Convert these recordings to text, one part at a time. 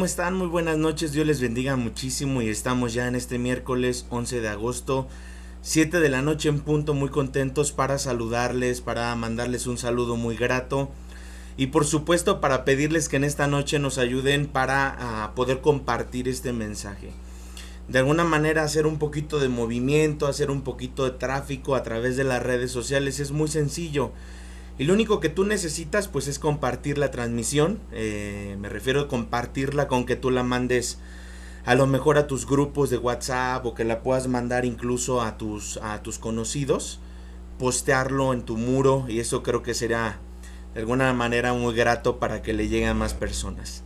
¿cómo están? Muy buenas noches, Dios les bendiga muchísimo y estamos ya en este miércoles 11 de agosto, 7 de la noche en punto, muy contentos para saludarles, para mandarles un saludo muy grato y por supuesto para pedirles que en esta noche nos ayuden para poder compartir este mensaje. De alguna manera hacer un poquito de movimiento, hacer un poquito de tráfico a través de las redes sociales es muy sencillo. Y lo único que tú necesitas pues es compartir la transmisión, me refiero a compartirla con que tú la mandes a lo mejor a tus grupos de WhatsApp o que la puedas mandar incluso a tus conocidos, postearlo en tu muro y eso creo que será de alguna manera muy grato para que le lleguen a más personas.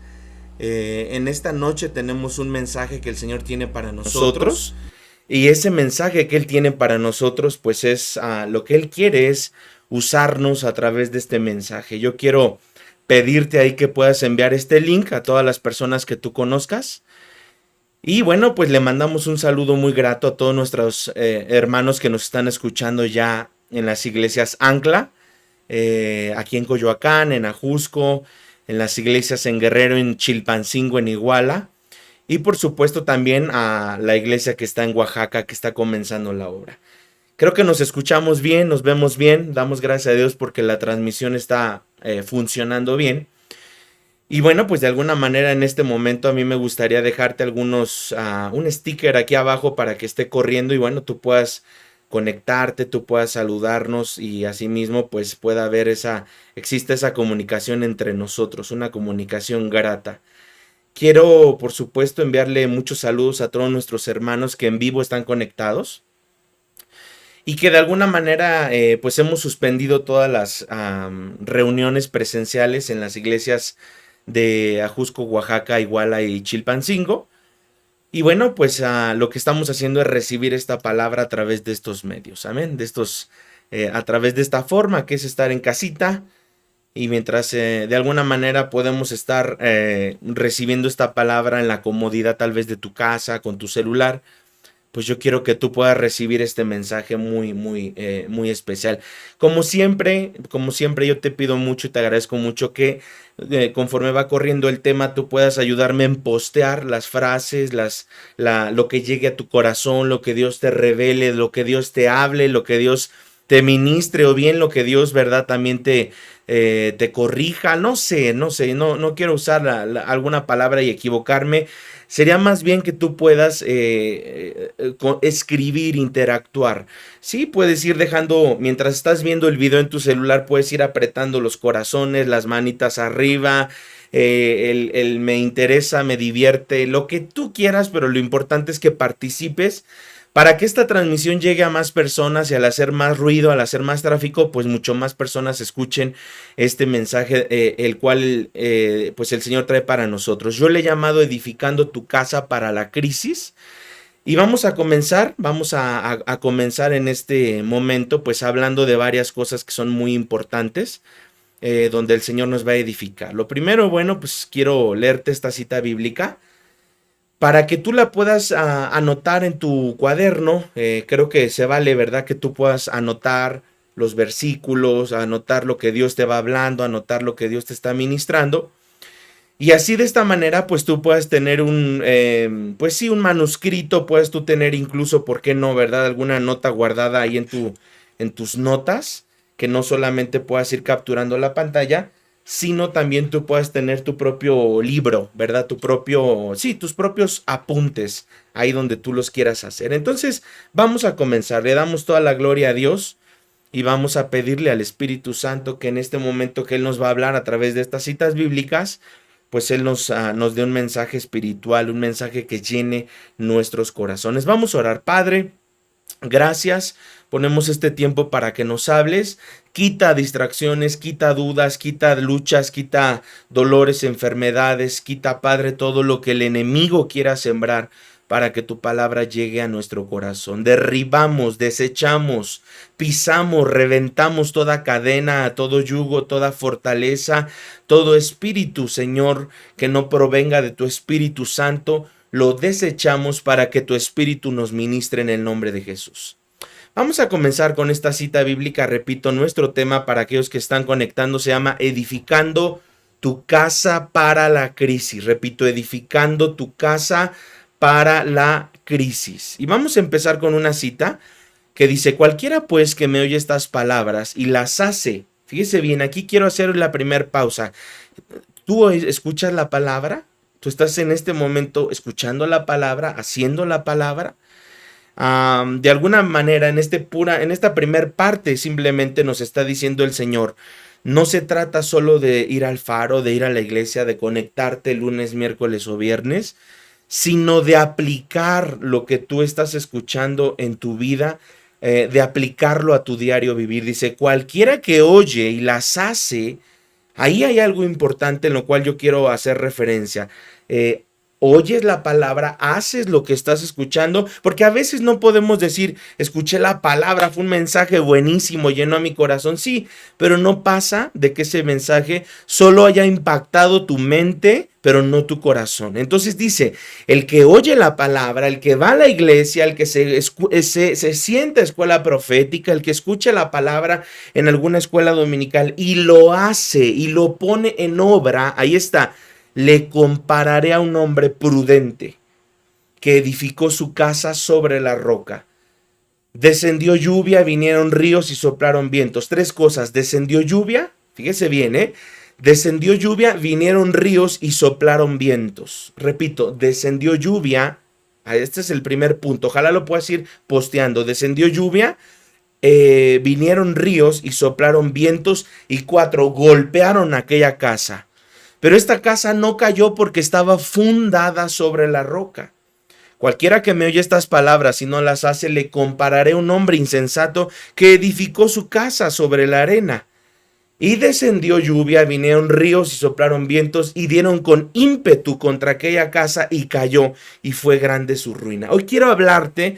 En esta noche tenemos un mensaje que el Señor tiene para nosotros y ese mensaje que Él tiene para nosotros pues es lo que Él quiere es usarnos a través de este mensaje. Yo quiero pedirte ahí que puedas enviar este link a todas las personas que tú conozcas. Y bueno, pues le mandamos un saludo muy grato a todos nuestros hermanos que nos están escuchando ya en las iglesias Ancla, aquí en Coyoacán, en Ajusco, en las iglesias en Guerrero, en Chilpancingo, en Iguala. Y por supuesto también a la iglesia que está en Oaxaca, que está comenzando la obra. Creo que nos escuchamos bien, nos vemos bien, damos gracias a Dios porque la transmisión está funcionando bien. Y bueno, pues de alguna manera en este momento a mí me gustaría dejarte un sticker aquí abajo para que esté corriendo y bueno, tú puedas conectarte, tú puedas saludarnos y asimismo pues pueda haber existe esa comunicación entre nosotros, una comunicación grata. Quiero, por supuesto, enviarle muchos saludos a todos nuestros hermanos que en vivo están conectados y que de alguna manera pues hemos suspendido todas las reuniones presenciales en las iglesias de Ajusco, Oaxaca, Iguala y Chilpancingo. Y bueno, pues lo que estamos haciendo es recibir esta palabra a través de estos medios, amén, a través de esta forma que es estar en casita y mientras de alguna manera podemos estar recibiendo esta palabra en la comodidad tal vez de tu casa, con tu celular, pues yo quiero que tú puedas recibir este mensaje muy especial. Como siempre yo te pido mucho y te agradezco mucho que conforme va corriendo el tema tú puedas ayudarme en postear las frases, lo que llegue a tu corazón, lo que Dios te revele, lo que Dios te hable, lo que Dios te ministre o bien lo que Dios, ¿verdad? También te corrija, no quiero usar alguna palabra y equivocarme. Sería más bien que tú puedas escribir, interactuar. Sí, puedes ir dejando, mientras estás viendo el video en tu celular, puedes ir apretando los corazones, las manitas arriba, el me interesa, me divierte, lo que tú quieras, pero lo importante es que participes para que esta transmisión llegue a más personas y al hacer más ruido, al hacer más tráfico, pues mucho más personas escuchen este mensaje, el cual pues el Señor trae para nosotros. Yo le he llamado edificando tu casa para la crisis. Y vamos a comenzar en este momento, pues hablando de varias cosas que son muy importantes, donde el Señor nos va a edificar. Lo primero, bueno, pues quiero leerte esta cita bíblica para que tú la puedas anotar en tu cuaderno. Creo que se vale, ¿verdad? Que tú puedas anotar los versículos, anotar lo que Dios te va hablando, anotar lo que Dios te está ministrando. Y así de esta manera, pues tú puedes tener pues sí, un manuscrito, puedes tú tener incluso, ¿por qué no, verdad? Alguna nota guardada ahí en tus notas, que no solamente puedas ir capturando la pantalla, sino también tú puedes tener tu propio libro, ¿verdad? Tus propios apuntes, ahí donde tú los quieras hacer. Entonces, vamos a comenzar, le damos toda la gloria a Dios. Y vamos a pedirle al Espíritu Santo que en este momento que Él nos va a hablar a través de estas citas bíblicas, pues Él nos dé un mensaje espiritual, un mensaje que llene nuestros corazones. Vamos a orar. Padre, gracias. Ponemos este tiempo para que nos hables. Quita distracciones, quita dudas, quita luchas, quita dolores, enfermedades. Quita, Padre, todo lo que el enemigo quiera sembrar para que tu palabra llegue a nuestro corazón. Derribamos, desechamos, pisamos, reventamos toda cadena, todo yugo, toda fortaleza, todo espíritu, Señor, que no provenga de tu Espíritu Santo, lo desechamos para que tu Espíritu nos ministre en el nombre de Jesús. Vamos a comenzar con esta cita bíblica. Repito, nuestro tema para aquellos que están conectando se llama Edificando tu casa para la crisis. Repito, edificando tu casa para la crisis. Y vamos a empezar con una cita que dice: cualquiera pues que me oye estas palabras y las hace. Fíjese bien, aquí quiero hacer la primera pausa. ¿Tú escuchas la palabra? ¿Tú estás en este momento escuchando la palabra, haciendo la palabra? De alguna manera, en esta primer parte simplemente nos está diciendo el Señor: no se trata solo de ir al faro, de ir a la iglesia, de conectarte lunes, miércoles o viernes, sino de aplicar lo que tú estás escuchando en tu vida, de aplicarlo a tu diario vivir. Dice: cualquiera que oye y las hace. Ahí hay algo importante en lo cual yo quiero hacer referencia. Oyes la palabra, haces lo que estás escuchando, porque a veces no podemos decir: escuché la palabra, fue un mensaje buenísimo, llenó a mi corazón. Sí, pero no pasa de que ese mensaje solo haya impactado tu mente, pero no tu corazón. Entonces dice: el que oye la palabra, el que va a la iglesia, el que se sienta a escuela profética, el que escucha la palabra en alguna escuela dominical y lo hace y lo pone en obra, ahí está: le compararé a un hombre prudente que edificó su casa sobre la roca. Descendió lluvia, vinieron ríos y soplaron vientos. Tres cosas: descendió lluvia, fíjese bien, descendió lluvia, vinieron ríos y soplaron vientos. Repito, descendió lluvia, este es el primer punto, ojalá lo puedas ir posteando. Descendió lluvia, vinieron ríos y soplaron vientos. Y 4, golpearon aquella casa. Pero esta casa no cayó porque estaba fundada sobre la roca. Cualquiera que me oye estas palabras y no las hace, le compararé a un hombre insensato que edificó su casa sobre la arena. Y descendió lluvia, vinieron ríos y soplaron vientos y dieron con ímpetu contra aquella casa y cayó, y fue grande su ruina. Hoy quiero hablarte,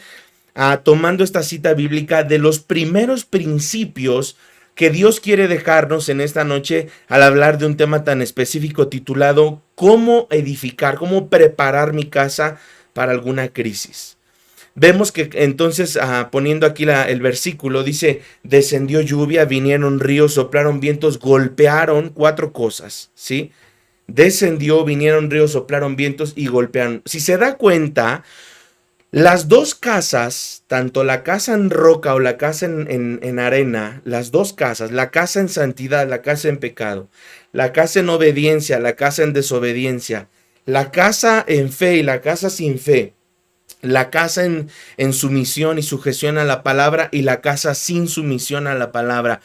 tomando esta cita bíblica, de los primeros principios que Dios quiere dejarnos en esta noche al hablar de un tema tan específico titulado ¿cómo edificar, cómo preparar mi casa para alguna crisis? Vemos que entonces, poniendo aquí el versículo, dice: descendió lluvia, vinieron ríos, soplaron vientos, golpearon. 4 cosas, ¿sí? Descendió, vinieron ríos, soplaron vientos y golpearon. Si se da cuenta, las dos casas, tanto la casa en roca o la casa en arena, las dos casas, la casa en santidad, la casa en pecado, la casa en obediencia, la casa en desobediencia, la casa en fe y la casa sin fe, la casa en sumisión y sujeción a la palabra y la casa sin sumisión a la palabra.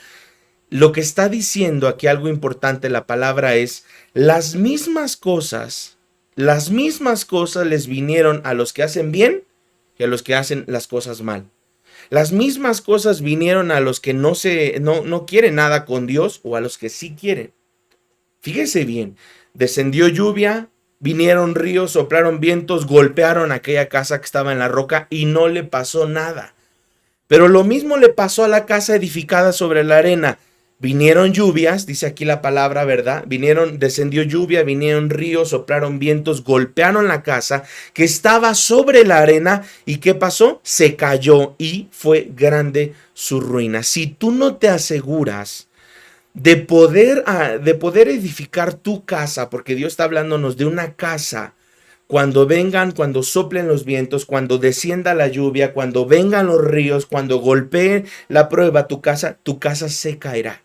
Lo que está diciendo aquí, algo importante, la palabra es: las mismas cosas les vinieron a los que hacen bien y a los que hacen las cosas mal. Las mismas cosas vinieron a los que no quieren nada con Dios o a los que sí quieren. Fíjese bien: descendió lluvia, vinieron ríos, soplaron vientos, golpearon aquella casa que estaba en la roca y no le pasó nada. Pero lo mismo le pasó a la casa edificada sobre la arena. Vinieron lluvias, dice aquí la palabra, ¿verdad? Descendió lluvia, vinieron ríos, soplaron vientos, golpearon la casa que estaba sobre la arena. ¿Y qué pasó? Se cayó y fue grande su ruina. Si tú no te aseguras de poder edificar tu casa, porque Dios está hablándonos de una casa, cuando soplen los vientos, cuando descienda la lluvia, cuando vengan los ríos, cuando golpee la prueba, tu casa se caerá.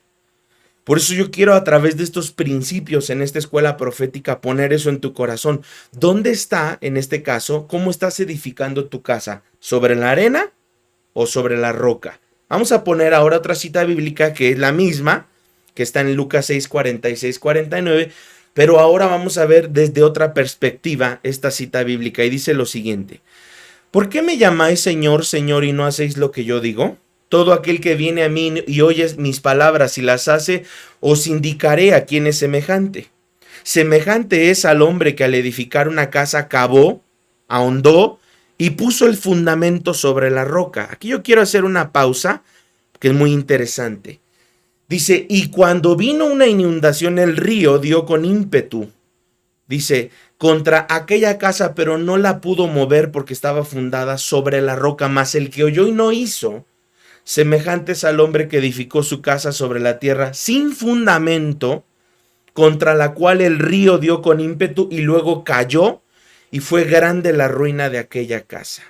Por eso yo quiero, a través de estos principios en esta escuela profética, poner eso en tu corazón. ¿Dónde está, en este caso, cómo estás edificando tu casa? ¿Sobre la arena o sobre la roca? Vamos a poner ahora otra cita bíblica que es la misma, que está en Lucas 6, 46, 49, pero ahora vamos a ver desde otra perspectiva esta cita bíblica, y dice lo siguiente: ¿por qué me llamáis Señor, Señor, y no hacéis lo que yo digo? Todo aquel que viene a mí y oye mis palabras y las hace, os indicaré a quién es semejante. Semejante es al hombre que al edificar una casa cavó, ahondó y puso el fundamento sobre la roca. Aquí yo quiero hacer una pausa que es muy interesante. Dice: y cuando vino una inundación, el río dio con ímpetu, dice, contra aquella casa, pero no la pudo mover porque estaba fundada sobre la roca. Mas el que oyó y no hizo, semejante es al hombre que edificó su casa sobre la tierra sin fundamento, contra la cual el río dio con ímpetu y luego cayó, y fue grande la ruina de aquella casa.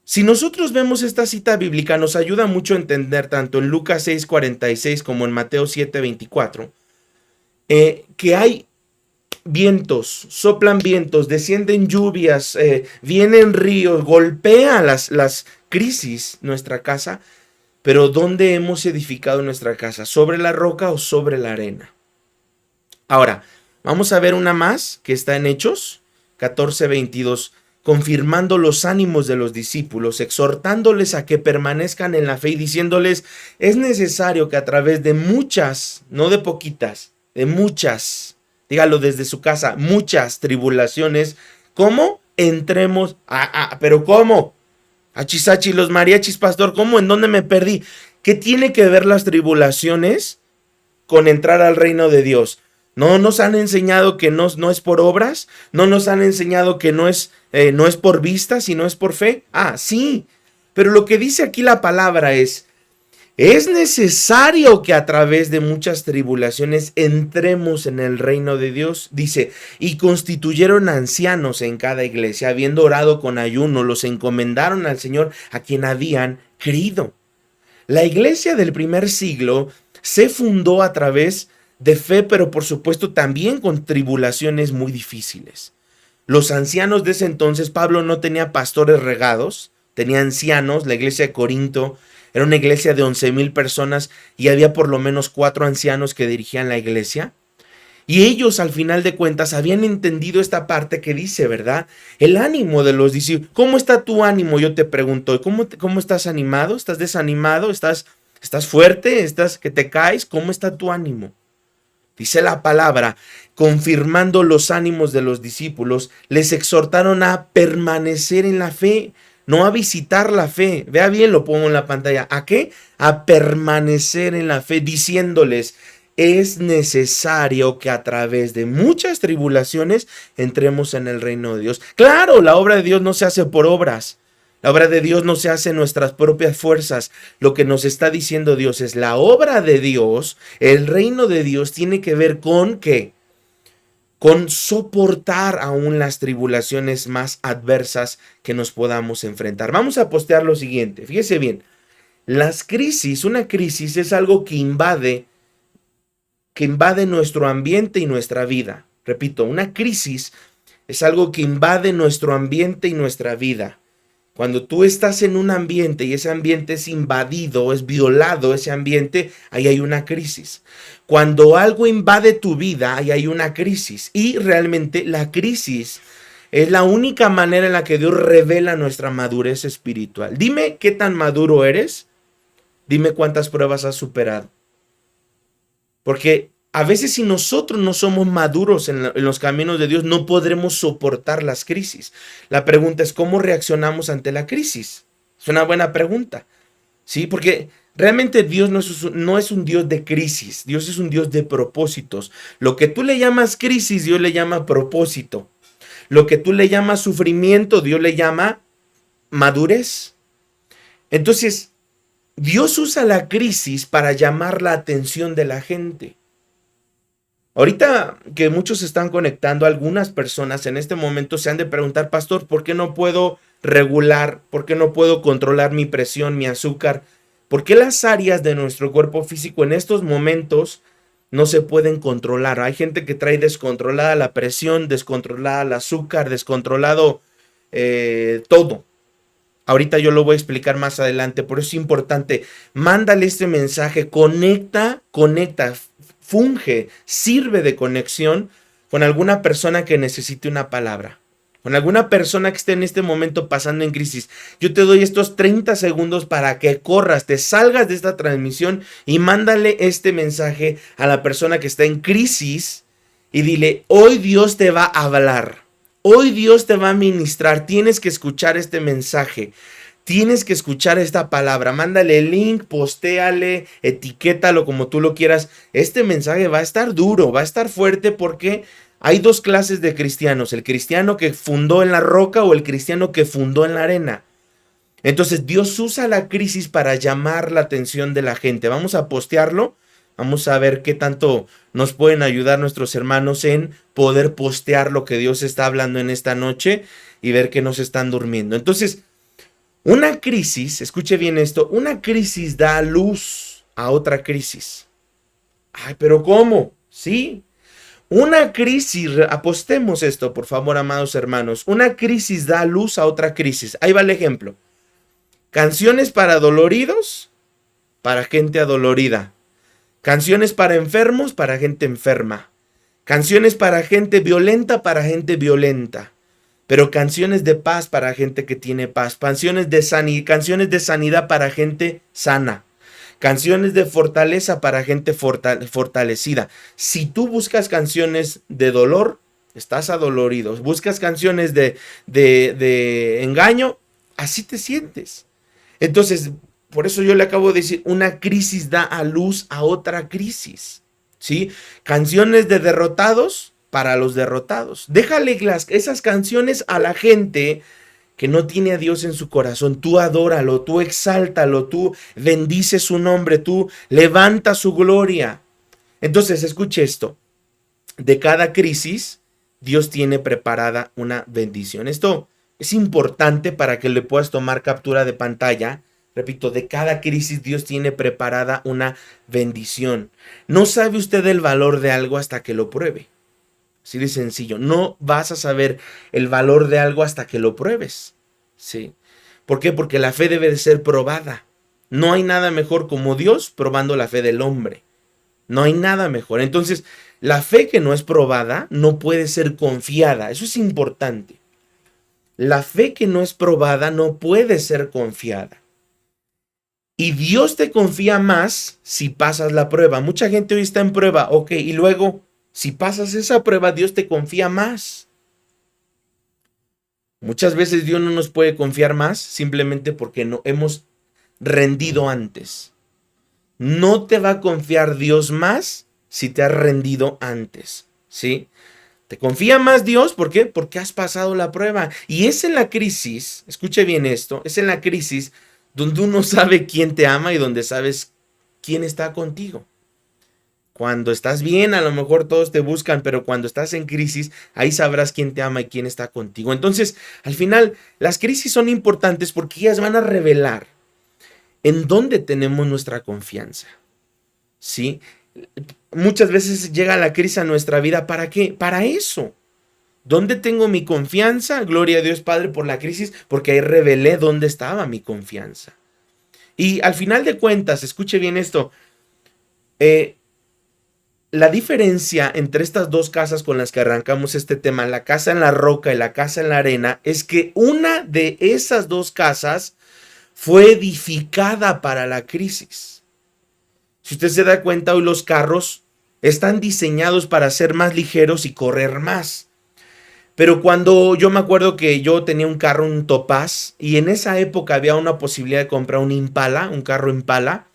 Si nosotros vemos esta cita bíblica, nos ayuda mucho a entender tanto en Lucas 6:46 como en Mateo 7:24, que hay vientos, soplan vientos, descienden lluvias, vienen ríos, golpea las crisis nuestra casa, pero ¿dónde hemos edificado nuestra casa? ¿Sobre la roca o sobre la arena? Ahora, vamos a ver una más que está en Hechos 14:22, confirmando los ánimos de los discípulos, exhortándoles a que permanezcan en la fe y diciéndoles, es necesario que a través de muchas, no de poquitas, de muchas, dígalo desde su casa, muchas tribulaciones, ¿cómo? Entremos, pero ¿cómo? Achisachi, los mariachis, pastor, ¿cómo? ¿En dónde me perdí? ¿Qué tiene que ver las tribulaciones con entrar al reino de Dios? ¿No nos han enseñado que no es por obras? ¿No nos han enseñado que no es por vista, sino es por fe? Sí, pero lo que dice aquí la palabra es necesario que a través de muchas tribulaciones entremos en el reino de Dios. Dice, y constituyeron ancianos en cada iglesia, habiendo orado con ayuno, los encomendaron al Señor a quien habían creído. La iglesia del primer siglo se fundó a través de fe, pero por supuesto también con tribulaciones muy difíciles. Los ancianos de ese entonces, Pablo no tenía pastores regados, tenía ancianos. La iglesia de Corinto era una iglesia de 11,000 personas y había por lo menos 4 ancianos que dirigían la iglesia. Y ellos al final de cuentas habían entendido esta parte que dice, ¿verdad? El ánimo de los discípulos. ¿Cómo está tu ánimo? Yo te pregunto, ¿cómo estás animado? ¿Estás desanimado? ¿Estás fuerte? ¿Estás que te caes? ¿Cómo está tu ánimo? Dice la palabra, confirmando los ánimos de los discípulos, les exhortaron a permanecer en la fe, no a visitar la fe. Vea bien, lo pongo en la pantalla. ¿A qué? A permanecer en la fe, diciéndoles, es necesario que a través de muchas tribulaciones entremos en el reino de Dios. Claro, la obra de Dios no se hace por obras. La obra de Dios no se hace en nuestras propias fuerzas. Lo que nos está diciendo Dios es la obra de Dios, el reino de Dios tiene que ver con ¿qué? Con soportar aún las tribulaciones más adversas que nos podamos enfrentar. Vamos a postear lo siguiente, fíjese bien. Las crisis, una crisis es algo que invade nuestro ambiente y nuestra vida. Repito, una crisis es algo que invade nuestro ambiente y nuestra vida. Cuando tú estás en un ambiente y ese ambiente es invadido, es violado ese ambiente, ahí hay una crisis. Cuando algo invade tu vida, ahí hay una crisis. Y realmente la crisis es la única manera en la que Dios revela nuestra madurez espiritual. Dime qué tan maduro eres. Dime cuántas pruebas has superado. Porque a veces si nosotros no somos maduros en los caminos de Dios, no podremos soportar las crisis. La pregunta es, ¿cómo reaccionamos ante la crisis? Es una buena pregunta, ¿sí? Porque realmente Dios no es un Dios de crisis, Dios es un Dios de propósitos. Lo que tú le llamas crisis, Dios le llama propósito. Lo que tú le llamas sufrimiento, Dios le llama madurez. Entonces, Dios usa la crisis para llamar la atención de la gente. Ahorita que muchos se están conectando, algunas personas en este momento se han de preguntar, pastor, ¿por qué no puedo regular? ¿Por qué no puedo controlar mi presión, mi azúcar? ¿Por qué las áreas de nuestro cuerpo físico en estos momentos no se pueden controlar? Hay gente que trae descontrolada la presión, descontrolada el azúcar, descontrolado todo. Ahorita yo lo voy a explicar más adelante, por eso es importante. Mándale este mensaje, conecta, funge, sirve de conexión con alguna persona que necesite una palabra, con alguna persona que esté en este momento pasando en crisis. Yo te doy estos 30 segundos para que corras, te salgas de esta transmisión y mándale este mensaje a la persona que está en crisis y dile, hoy Dios te va a hablar. Hoy Dios te va a ministrar, tienes que escuchar este mensaje, tienes que escuchar esta palabra, mándale el link, postéale, etiquétalo como tú lo quieras. Este mensaje va a estar duro, va a estar fuerte porque hay 2 clases de cristianos, el cristiano que fundó en la roca o el cristiano que fundó en la arena. Entonces Dios usa la crisis para llamar la atención de la gente. Vamos a postearlo Vamos a ver qué tanto nos pueden ayudar nuestros hermanos en poder postear lo que Dios está hablando en esta noche y ver que no se están durmiendo. Entonces, una crisis, escuche bien esto, una crisis da luz a otra crisis. Ay, pero ¿cómo? Sí. Una crisis, apostemos esto, por favor, amados hermanos. Una crisis da luz a otra crisis. Ahí va el ejemplo. Canciones para doloridos, para gente adolorida. Canciones para enfermos, para gente enferma. Canciones para gente violenta, para gente violenta. Pero canciones de paz para gente que tiene paz. Canciones de sanidad para gente sana. Canciones de fortaleza para gente fortalecida. Si tú buscas canciones de dolor, estás adolorido. Buscas canciones de engaño, así te sientes. Entonces, por eso yo le acabo de decir, una crisis da a luz a otra crisis. ¿Sí? Canciones de derrotados para los derrotados. Déjale esas canciones a la gente que no tiene a Dios en su corazón. Tú adóralo, tú exáltalo, tú bendice su nombre, tú levanta su gloria. Entonces, escuche esto. De cada crisis, Dios tiene preparada una bendición. Esto es importante para que le puedas tomar captura de pantalla. Repito, de cada crisis Dios tiene preparada una bendición. No sabe usted el valor de algo hasta que lo pruebe. Así de sencillo. No vas a saber el valor de algo hasta que lo pruebes. ¿Sí? ¿Por qué? Porque la fe debe de ser probada. No hay nada mejor como Dios probando la fe del hombre. No hay nada mejor. Entonces, la fe que no es probada no puede ser confiada. Eso es importante. La fe que no es probada no puede ser confiada. Y Dios te confía más si pasas la prueba. Mucha gente hoy está en prueba, ok, y luego, si pasas esa prueba, Dios te confía más. Muchas veces Dios no nos puede confiar más simplemente porque no hemos rendido antes. No te va a confiar Dios más si te has rendido antes, ¿sí? Te confía más Dios, ¿por qué? Porque has pasado la prueba. Y es en la crisis, escuche bien esto, es en la crisis donde uno sabe quién te ama y donde sabes quién está contigo. Cuando estás bien, a lo mejor todos te buscan, pero cuando estás en crisis, ahí sabrás quién te ama y quién está contigo. Entonces, al final, las crisis son importantes porque ellas van a revelar en dónde tenemos nuestra confianza. ¿Sí? Muchas veces llega la crisis a nuestra vida, ¿para qué? Para eso. ¿Dónde tengo mi confianza? Gloria a Dios Padre por la crisis, porque ahí revelé dónde estaba mi confianza. Y al final de cuentas, escuche bien esto, la diferencia entre estas dos casas con las que arrancamos este tema, la casa en la roca y la casa en la arena, es que una de esas dos casas fue edificada para la crisis. Si usted se da cuenta, hoy los carros están diseñados para ser más ligeros y correr más. Pero cuando yo me acuerdo que yo tenía un carro, un Topaz, y en esa época había una posibilidad de comprar un Impala, un carro Impala,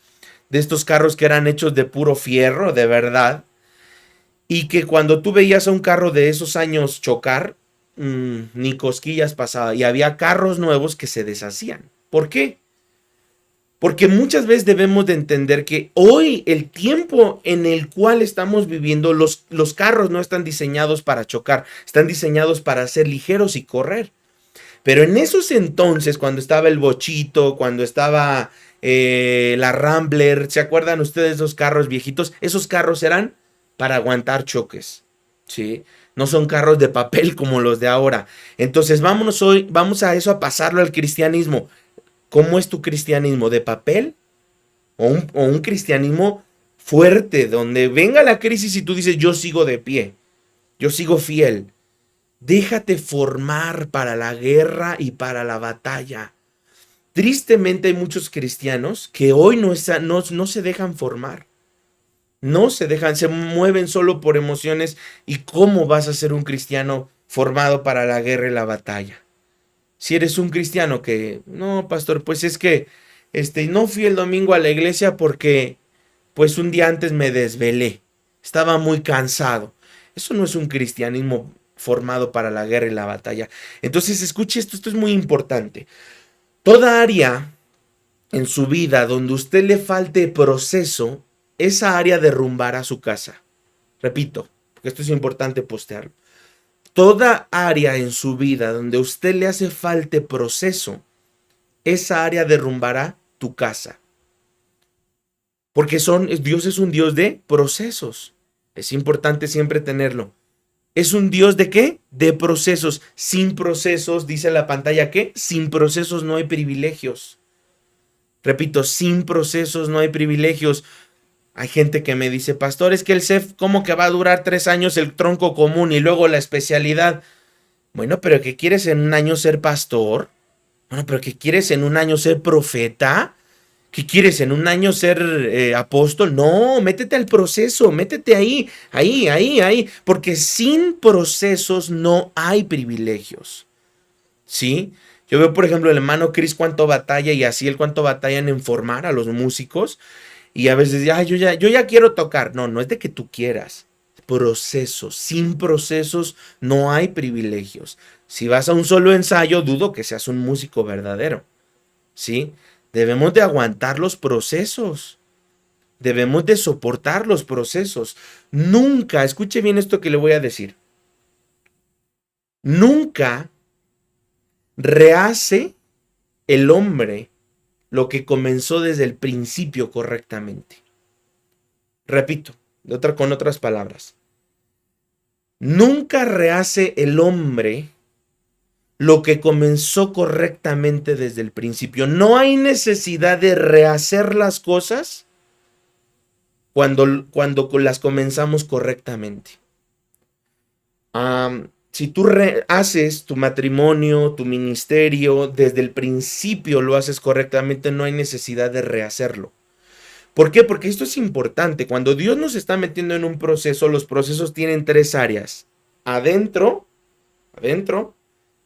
de estos carros que eran hechos de puro fierro, de verdad, y que cuando tú veías a un carro de esos años chocar, ni cosquillas pasaba, y había carros nuevos que se deshacían. ¿Por qué? Porque muchas veces debemos de entender que hoy el tiempo en el cual estamos viviendo, los carros no están diseñados para chocar, están diseñados para ser ligeros y correr. Pero en esos entonces, cuando estaba el Bochito, cuando estaba la Rambler, ¿se acuerdan ustedes de esos carros viejitos? Esos carros eran para aguantar choques, ¿sí? No son carros de papel como los de ahora. Entonces vamos a eso, a pasarlo al cristianismo. ¿Cómo es tu cristianismo? ¿De papel? ¿O un cristianismo fuerte, donde venga la crisis y tú dices, yo sigo de pie, yo sigo fiel? Déjate formar para la guerra y para la batalla. Tristemente hay muchos cristianos que hoy no se dejan formar. No se dejan, se mueven solo por emociones. ¿Y cómo vas a ser un cristiano formado para la guerra y la batalla? Si eres un cristiano que, no, pastor, pues es que no fui el domingo a la iglesia porque pues un día antes me desvelé, estaba muy cansado. Eso no es un cristianismo formado para la guerra y la batalla. Entonces, escuche esto es muy importante. Toda área en su vida donde usted le falte proceso, esa área derrumbará su casa. Repito, porque esto es importante postearlo. Toda área en su vida donde a usted le hace falta proceso, esa área derrumbará tu casa. Porque Dios es un Dios de procesos. Es importante siempre tenerlo. ¿Es un Dios de qué? De procesos. Sin procesos, dice la pantalla, ¿qué? Sin procesos no hay privilegios. Repito, sin procesos no hay privilegios. Hay gente que me dice, pastor, es que el CEF, ¿cómo que va a durar 3 años el tronco común y luego la especialidad? Bueno, pero ¿qué quieres en un año ser pastor? Bueno, pero ¿qué quieres en un año ser profeta? ¿Qué quieres en un año ser apóstol? No, métete al proceso, métete ahí, porque sin procesos no hay privilegios, ¿sí? Yo veo, por ejemplo, el hermano Chris cuánto batalla y así él cuánto batallan en formar a los músicos y a veces yo ya quiero tocar. No, no es de que tú quieras. Procesos, sin procesos no hay privilegios. Si vas a un solo ensayo, dudo que seas un músico verdadero, ¿sí? Debemos de aguantar los procesos. Debemos de soportar los procesos. Nunca, escuche bien esto que le voy a decir. Nunca rehace el hombre lo que comenzó desde el principio correctamente. Repito, con otras palabras. Nunca rehace el hombre lo que comenzó correctamente desde el principio. No hay necesidad de rehacer las cosas cuando las comenzamos correctamente. Si tú haces tu matrimonio, tu ministerio, desde el principio lo haces correctamente, no hay necesidad de rehacerlo. ¿Por qué? Porque esto es importante. Cuando Dios nos está metiendo en un proceso, los procesos tienen 3 áreas. Adentro,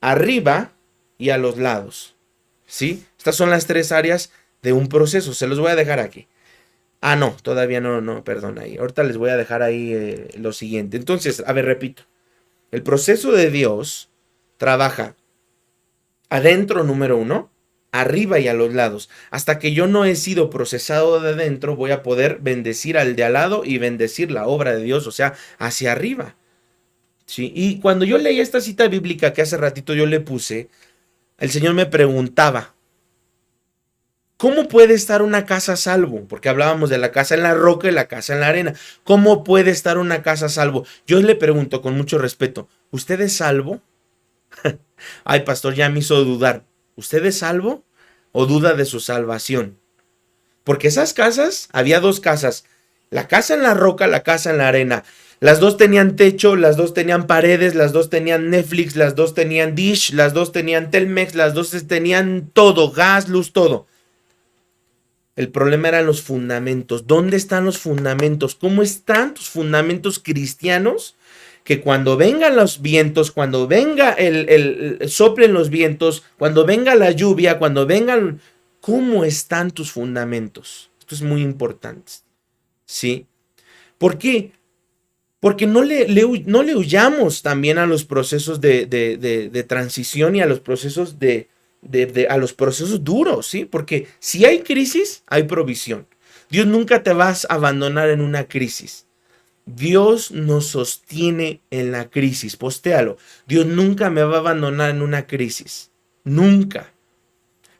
arriba y a los lados. ¿Sí? Estas son las 3 áreas de un proceso. Se los voy a dejar aquí. No, todavía no, perdón, ahí. Ahorita les voy a dejar ahí lo siguiente. Entonces, a ver, repito. El proceso de Dios trabaja adentro, número 1, arriba y a los lados. Hasta que yo no he sido procesado de adentro, voy a poder bendecir al de al lado y bendecir la obra de Dios, o sea, hacia arriba. ¿Sí? Y cuando yo leí esta cita bíblica que hace ratito yo le puse, el Señor me preguntaba, ¿cómo puede estar una casa a salvo? Porque hablábamos de la casa en la roca y la casa en la arena. ¿Cómo puede estar una casa a salvo? Yo le pregunto con mucho respeto, ¿usted es salvo? Ay, pastor, ya me hizo dudar. ¿Usted es salvo o duda de su salvación? Porque esas casas, había 2 casas. La casa en la roca, la casa en la arena. Las 2 tenían techo, las 2 tenían paredes, las 2 tenían Netflix, las 2 tenían Dish, las 2 tenían Telmex, las 2 tenían todo, gas, luz, todo. El problema eran los fundamentos. ¿Dónde están los fundamentos? ¿Cómo están tus fundamentos cristianos? Que cuando vengan los vientos, cuando venga soplen los vientos, cuando venga la lluvia, cuando vengan, ¿cómo están tus fundamentos? Esto es muy importante, ¿sí? ¿Por qué? Porque no le huyamos también a los procesos de transición y a los procesos a los procesos duros, ¿sí? Porque si hay crisis, hay provisión. Dios nunca te vas a abandonar en una crisis. Dios nos sostiene en la crisis. Postéalo. Dios nunca me va a abandonar en una crisis. Nunca.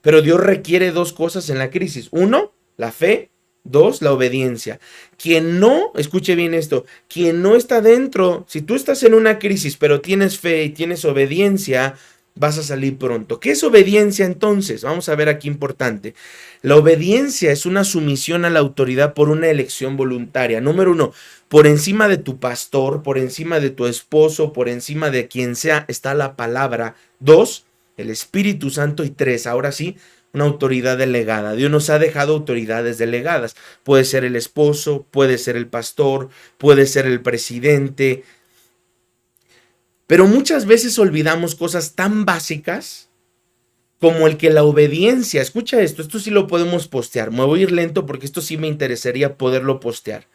Pero Dios requiere 2 cosas en la crisis. 1, la fe. 2, la obediencia. Quien no, escuche bien esto, quien no está dentro, si tú estás en una crisis, pero tienes fe y tienes obediencia, vas a salir pronto. ¿Qué es obediencia entonces? Vamos a ver aquí importante. La obediencia es una sumisión a la autoridad por una elección voluntaria. Número 1, por encima de tu pastor, por encima de tu esposo, por encima de quien sea, está la palabra. 2, el Espíritu Santo. Y 3, ahora sí, una autoridad delegada. Dios nos ha dejado autoridades delegadas. Puede ser el esposo, puede ser el pastor, puede ser el presidente. Pero muchas veces olvidamos cosas tan básicas como el que la obediencia, escucha esto sí lo podemos postear. Me voy a ir lento porque esto sí me interesaría poderlo postear.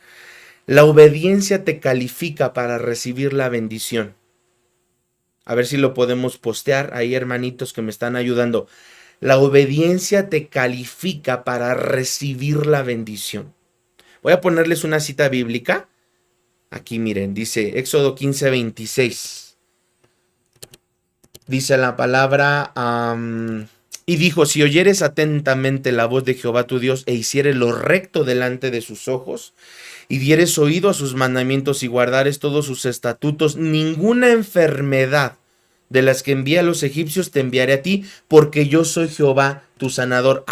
La obediencia te califica para recibir la bendición. A ver si lo podemos postear ahí, hermanitos que me están ayudando. La obediencia te califica para recibir la bendición. Voy a ponerles una cita bíblica. Aquí miren, dice Éxodo 15:26. Dice la palabra, y dijo, si oyeres atentamente la voz de Jehová tu Dios e hicieres lo recto delante de sus ojos, y dieres oído a sus mandamientos y guardares todos sus estatutos, ninguna enfermedad de las que envía a los egipcios te enviaré a ti, porque yo soy Jehová tu sanador.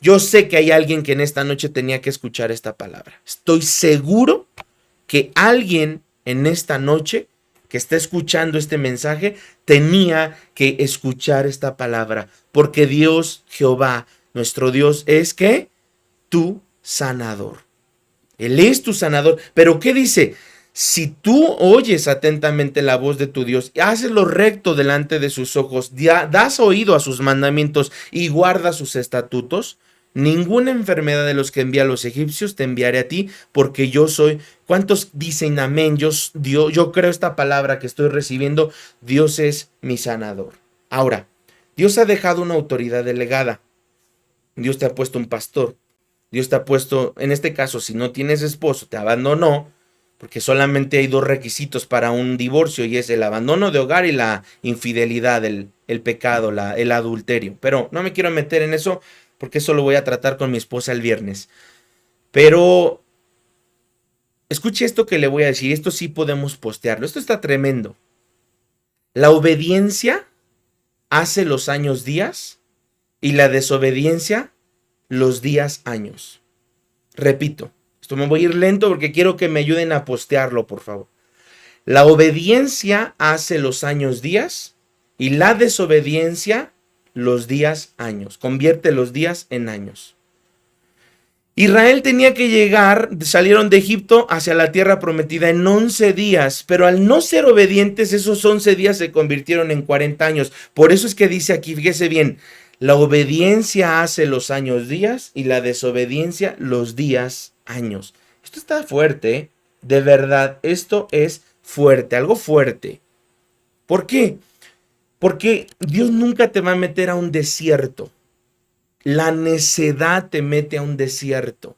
Yo sé que hay alguien que en esta noche tenía que escuchar esta palabra. Estoy seguro que alguien en esta noche que está escuchando este mensaje tenía que escuchar esta palabra, porque Dios, Jehová, nuestro Dios, es que tu sanador. Él es tu sanador. Pero ¿qué dice? Si tú oyes atentamente la voz de tu Dios, haces lo recto delante de sus ojos, das oído a sus mandamientos y guardas sus estatutos, ninguna enfermedad de los que envía a los egipcios te enviaré a ti, porque yo soy. ¿Cuántos dicen amén? Yo creo esta palabra que estoy recibiendo. Dios es mi sanador. Ahora, Dios ha dejado una autoridad delegada. Dios te ha puesto un pastor. Dios te ha puesto, en este caso, si no tienes esposo, te abandonó, porque solamente hay dos requisitos para un divorcio, y es el abandono de hogar y la infidelidad, el pecado, el adulterio. Pero no me quiero meter en eso, porque eso lo voy a tratar con mi esposa el viernes. Pero escuche esto que le voy a decir, esto sí podemos postearlo, esto está tremendo. La obediencia hace los años días y la desobediencia los días años. Repito, esto me voy a ir lento porque quiero que me ayuden a postearlo, por favor. La obediencia hace los años días y la desobediencia los días años. Convierte los días en años. Israel tenía que llegar, salieron de Egipto hacia la tierra prometida en 11 días, pero al no ser obedientes, esos 11 días se convirtieron en 40 años. Por eso es que dice aquí, fíjese bien, la obediencia hace los años días y la desobediencia los días años. Esto está fuerte, ¿eh? De verdad, esto es fuerte, algo fuerte. ¿Por qué? Porque Dios nunca te va a meter a un desierto. La necedad te mete a un desierto.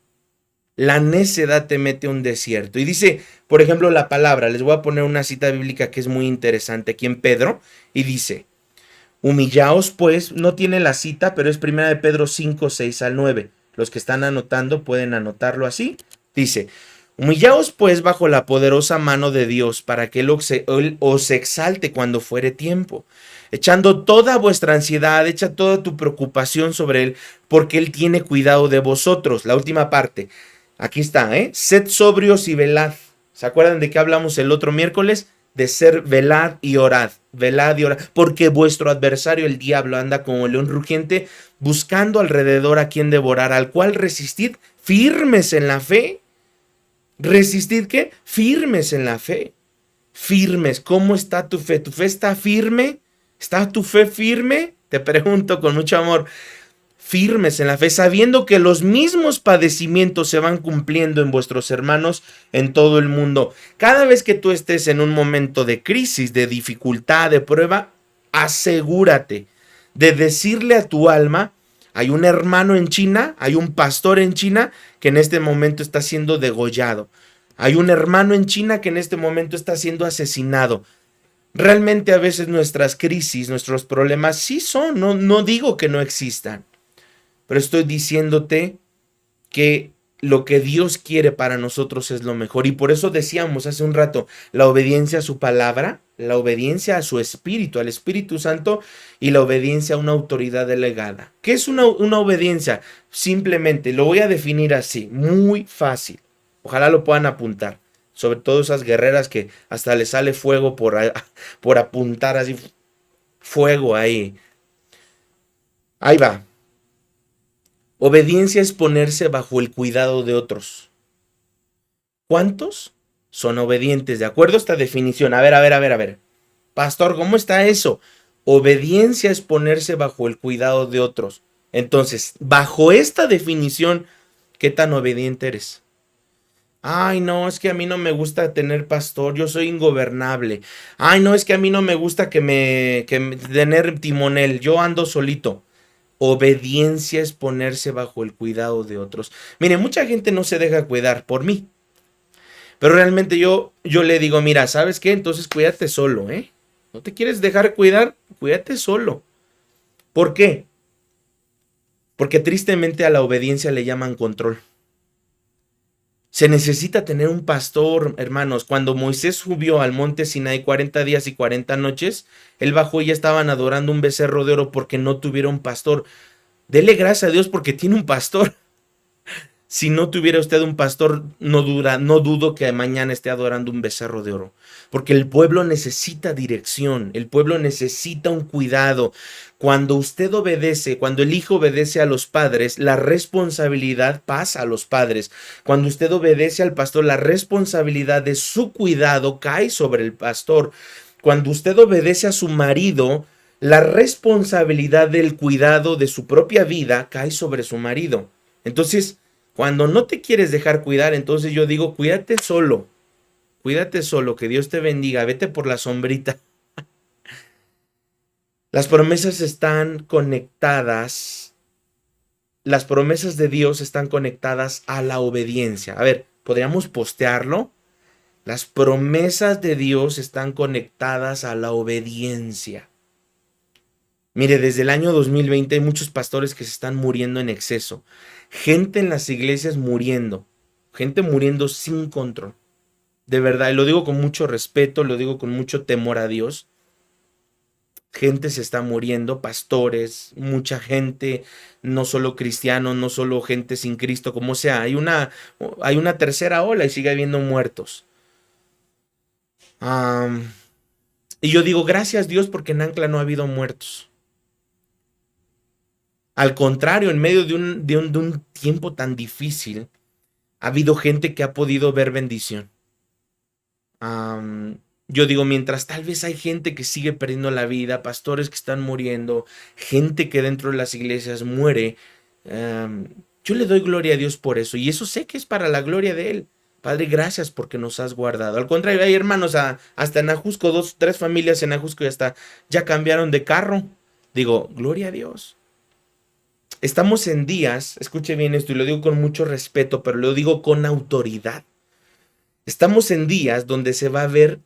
La necedad te mete a un desierto. Y dice, por ejemplo, la palabra, les voy a poner una cita bíblica que es muy interesante aquí en Pedro, y dice, humillaos pues, no tiene la cita, pero es 1 de Pedro 5, 6 al 9. Los que están anotando pueden anotarlo así. Dice, humillaos pues bajo la poderosa mano de Dios, para que Él os exalte cuando fuere tiempo, echando toda vuestra ansiedad, echa toda tu preocupación sobre Él, porque Él tiene cuidado de vosotros. La última parte, aquí está, sed sobrios y velad. ¿Se acuerdan de qué hablamos el otro miércoles? De ser velad y orad, porque vuestro adversario el diablo anda como león rugiente, buscando alrededor a quien devorar, al cual resistid firmes en la fe. ¿Resistid qué? Firmes en la fe. Firmes. ¿Cómo está tu fe? ¿Tu fe está firme? ¿Está tu fe firme? Te pregunto con mucho amor. Firmes en la fe, sabiendo que los mismos padecimientos se van cumpliendo en vuestros hermanos en todo el mundo. Cada vez que tú estés en un momento de crisis, de dificultad, de prueba, asegúrate de decirle a tu alma, hay un hermano en China, hay un pastor en China que en este momento está siendo degollado. Hay un hermano en China que en este momento está siendo asesinado. Realmente a veces nuestras crisis, nuestros problemas sí son, no digo que no existan. Pero estoy diciéndote que lo que Dios quiere para nosotros es lo mejor. Y por eso decíamos hace un rato, la obediencia a su palabra, la obediencia a su Espíritu, al Espíritu Santo, y la obediencia a una autoridad delegada. ¿Qué es una obediencia? Simplemente, lo voy a definir así, muy fácil. Ojalá lo puedan apuntar. Sobre todo esas guerreras que hasta les sale fuego por apuntar así, fuego ahí. Ahí va. Obediencia es ponerse bajo el cuidado de otros. ¿Cuántos son obedientes? De acuerdo a esta definición. A ver. Pastor, ¿cómo está eso? Obediencia es ponerse bajo el cuidado de otros. Entonces, bajo esta definición, ¿qué tan obediente eres? Ay, no, es que a mí no me gusta tener pastor, yo soy ingobernable. Ay, no, es que a mí no me gusta tener timonel, yo ando solito. Obediencia es ponerse bajo el cuidado de otros. Mire, mucha gente no se deja cuidar por mí, pero realmente yo le digo, mira, ¿sabes qué? Entonces cuídate solo, ¿eh? ¿No te quieres dejar cuidar? Cuídate solo. ¿Por qué? Porque tristemente a la obediencia le llaman control. Se necesita tener un pastor, hermanos. Cuando Moisés subió al monte Sinaí 40 días y 40 noches, él bajó y ya estaban adorando un becerro de oro porque no tuvieron pastor. Dele gracias a Dios porque tiene un pastor. Si no tuviera usted un pastor, no dudo que mañana esté adorando un becerro de oro. Porque el pueblo necesita dirección, el pueblo necesita un cuidado. Cuando usted obedece, cuando el hijo obedece a los padres, la responsabilidad pasa a los padres. Cuando usted obedece al pastor, la responsabilidad de su cuidado cae sobre el pastor. Cuando usted obedece a su marido, la responsabilidad del cuidado de su propia vida cae sobre su marido. Entonces, cuando no te quieres dejar cuidar, entonces yo digo, cuídate solo, que Dios te bendiga, vete por la sombrita. Las promesas están conectadas, las promesas de Dios están conectadas a la obediencia. A ver, ¿podríamos postearlo? Las promesas de Dios están conectadas a la obediencia. Mire, desde el año 2020 hay muchos pastores que se están muriendo en exceso. Gente en las iglesias muriendo. Gente muriendo sin control. De verdad, y lo digo con mucho respeto, lo digo con mucho temor a Dios. Gente se está muriendo, pastores, mucha gente, no solo cristianos, no solo gente sin Cristo, como sea. Hay una tercera ola y sigue habiendo muertos. Y yo digo, gracias Dios porque en Ancla no ha habido muertos. Al contrario, en medio de un tiempo tan difícil, ha habido gente que ha podido ver bendición. Yo digo, mientras tal vez hay gente que sigue perdiendo la vida, pastores que están muriendo, gente que dentro de las iglesias muere, yo le doy gloria a Dios por eso. Y eso sé que es para la gloria de Él. Padre, gracias porque nos has guardado. Al contrario, hay hermanos hasta en Ajusco, 3 familias en Ajusco ya cambiaron de carro. Digo, gloria a Dios. Estamos en días, escuche bien esto y lo digo con mucho respeto, pero lo digo con autoridad. Estamos en días donde se va a ver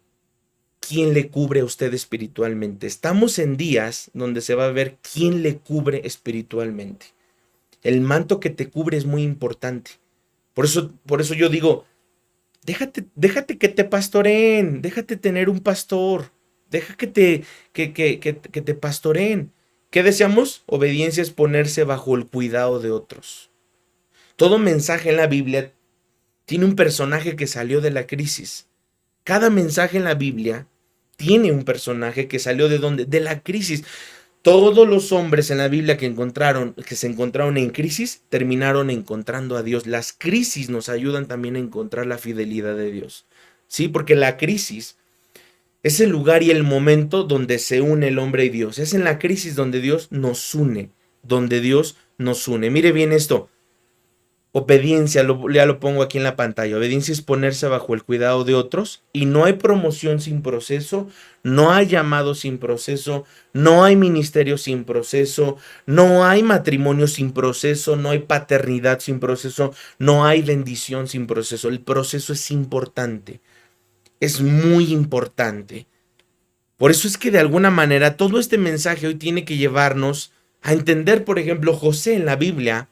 quién le cubre a usted espiritualmente. Estamos en días donde se va a ver quién le cubre espiritualmente. El manto que te cubre es muy importante. Por eso yo digo, déjate que te pastoreen, déjate tener un pastor, deja que te pastoreen. ¿Qué deseamos? Obediencia es ponerse bajo el cuidado de otros. Todo mensaje en la Biblia tiene un personaje que salió de la crisis. Cada mensaje en la Biblia tiene un personaje que salió de dónde? De la crisis. Todos los hombres en la Biblia que se encontraron en crisis, terminaron encontrando a Dios. Las crisis nos ayudan también a encontrar la fidelidad de Dios. Sí, porque la crisis es el lugar y el momento donde se une el hombre y Dios. Es en la crisis donde Dios nos une, donde Dios nos une. Mire bien esto. Obediencia, ya lo pongo aquí en la pantalla. Obediencia es ponerse bajo el cuidado de otros y no hay promoción sin proceso, no hay llamado sin proceso, no hay ministerio sin proceso, no hay matrimonio sin proceso, no hay paternidad sin proceso, no hay bendición sin proceso. El proceso es importante, es muy importante. Por eso es que de alguna manera todo este mensaje hoy tiene que llevarnos a entender, por ejemplo, José en la Biblia.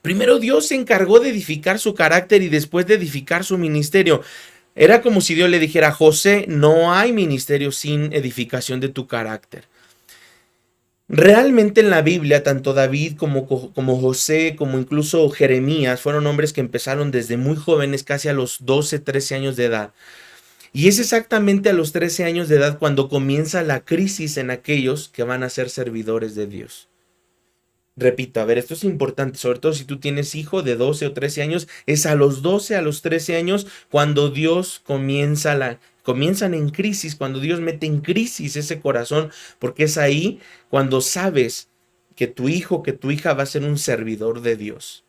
Primero Dios se encargó de edificar su carácter y después de edificar su ministerio. Era como si Dios le dijera, José, no hay ministerio sin edificación de tu carácter. Realmente en la Biblia, tanto David como José, como incluso Jeremías, fueron hombres que empezaron desde muy jóvenes, casi a los 12, 13 años de edad. Y es exactamente a los 13 años de edad cuando comienza la crisis en aquellos que van a ser servidores de Dios. Repito, a ver, esto es importante, sobre todo si tú tienes hijo de 12 o 13 años, es a los 12, a los 13 años cuando Dios comienzan en crisis, cuando Dios mete en crisis ese corazón, porque es ahí cuando sabes que tu hijo, que tu hija va a ser un servidor de Dios.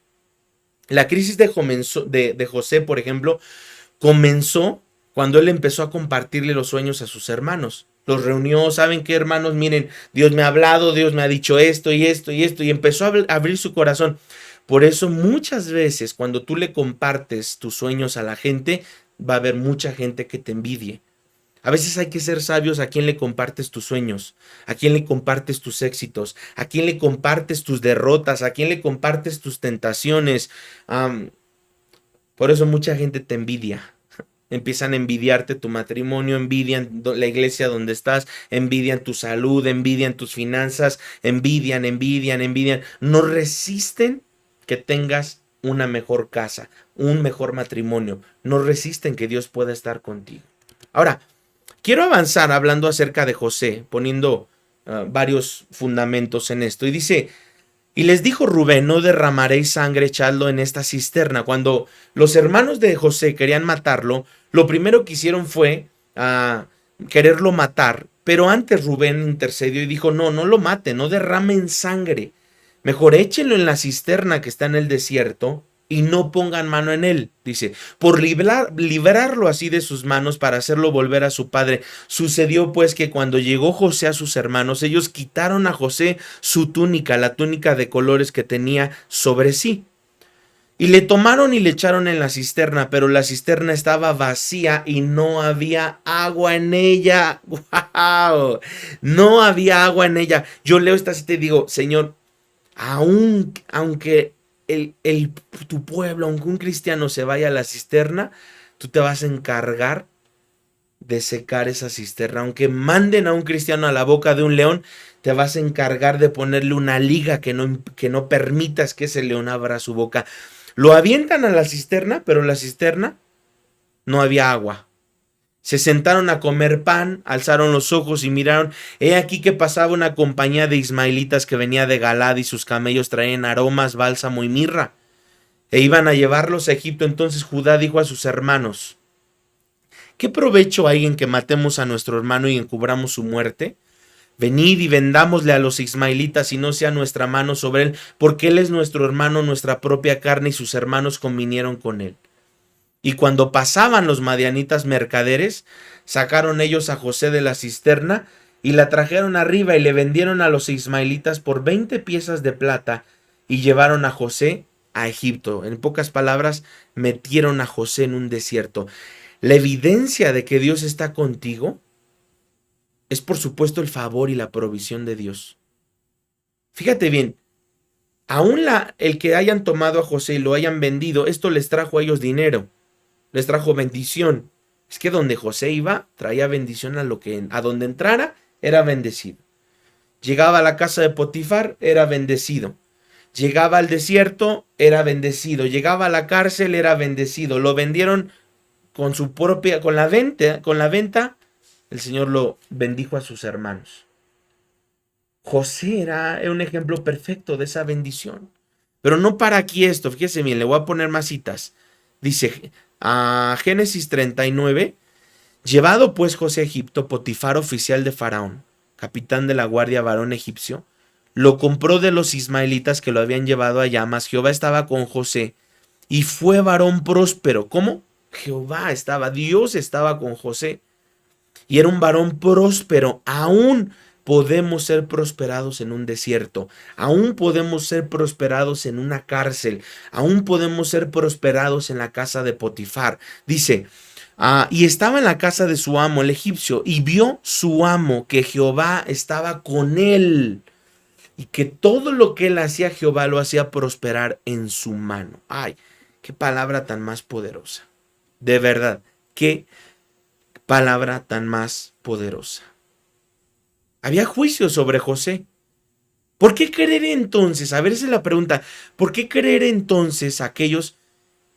La crisis de José, por ejemplo, comenzó cuando él empezó a compartirle los sueños a sus hermanos. Los reunió, ¿saben qué, hermanos? Miren, Dios me ha hablado, Dios me ha dicho esto y esto y esto, y empezó a abrir su corazón. Por eso muchas veces cuando tú le compartes tus sueños a la gente, va a haber mucha gente que te envidie. A veces hay que ser sabios a quién le compartes tus sueños, a quién le compartes tus éxitos, a quién le compartes tus derrotas, a quién le compartes tus tentaciones. Por eso mucha gente te envidia. Empiezan a envidiarte tu matrimonio, envidian la iglesia donde estás, envidian tu salud, envidian tus finanzas, envidian. No resisten que tengas una mejor casa, un mejor matrimonio. No resisten que Dios pueda estar contigo. Ahora, quiero avanzar hablando acerca de José, poniendo varios fundamentos en esto. Y dice, y les dijo Rubén, no derramaréis sangre, echadlo en esta cisterna. Cuando los hermanos de José querían matarlo, lo primero que hicieron fue quererlo matar. Pero antes Rubén intercedió y dijo, no lo maten, no derramen sangre. Mejor échenlo en la cisterna que está en el desierto y no pongan mano en él. Dice, por librarlo así de sus manos para hacerlo volver a su padre. Sucedió pues que cuando llegó José a sus hermanos, ellos quitaron a José su túnica, la túnica de colores que tenía sobre sí. Y le tomaron y le echaron en la cisterna, pero la cisterna estaba vacía y no había agua en ella. ¡Wow! No había agua en ella. Yo leo esta cita y digo, Señor, aunque tu pueblo, aunque un cristiano se vaya a la cisterna, tú te vas a encargar de secar esa cisterna. Aunque manden a un cristiano a la boca de un león, te vas a encargar de ponerle una liga que no permitas que ese león abra su boca. Lo avientan a la cisterna, pero en la cisterna no había agua. Se sentaron a comer pan, alzaron los ojos y miraron. He aquí que pasaba una compañía de ismaelitas que venía de Galad y sus camellos traían aromas, bálsamo y mirra. E iban a llevarlos a Egipto. Entonces Judá dijo a sus hermanos, ¿qué provecho hay en que matemos a nuestro hermano y encubramos su muerte? Venid y vendámosle a los ismaelitas y no sea nuestra mano sobre él, porque él es nuestro hermano, nuestra propia carne, y sus hermanos convinieron con él. Y cuando pasaban los madianitas mercaderes, sacaron ellos a José de la cisterna y la trajeron arriba y le vendieron a los ismaelitas por 20 piezas de plata y llevaron a José a Egipto. En pocas palabras, metieron a José en un desierto. La evidencia de que Dios está contigo es, por supuesto, el favor y la provisión de Dios. Fíjate bien, aún el que hayan tomado a José y lo hayan vendido, esto les trajo a ellos dinero. Les trajo bendición. Es que donde José iba, traía bendición a donde entrara, era bendecido. Llegaba a la casa de Potifar, era bendecido. Llegaba al desierto, era bendecido. Llegaba a la cárcel, era bendecido. Lo vendieron con la venta, el Señor lo bendijo a sus hermanos. José era un ejemplo perfecto de esa bendición. Pero no para aquí esto, fíjese bien, le voy a poner más citas. Dice a Génesis 39, llevado pues José a Egipto, Potifar, oficial de Faraón, capitán de la guardia varón egipcio, lo compró de los ismaelitas que lo habían llevado allá, mas Jehová estaba con José y fue varón próspero. ¿Cómo? Dios estaba con José y era un varón próspero. Aún podemos ser prosperados en un desierto, aún podemos ser prosperados en una cárcel, aún podemos ser prosperados en la casa de Potifar. Dice, y estaba en la casa de su amo, el egipcio, y vio su amo que Jehová estaba con él, y que todo lo que él hacía, Jehová lo hacía prosperar en su mano. Ay, qué palabra tan más poderosa. De verdad, qué palabra tan más poderosa. Había juicio sobre José. ¿Por qué creer entonces? A ver, esa es la pregunta. ¿Por qué creer entonces a aquellos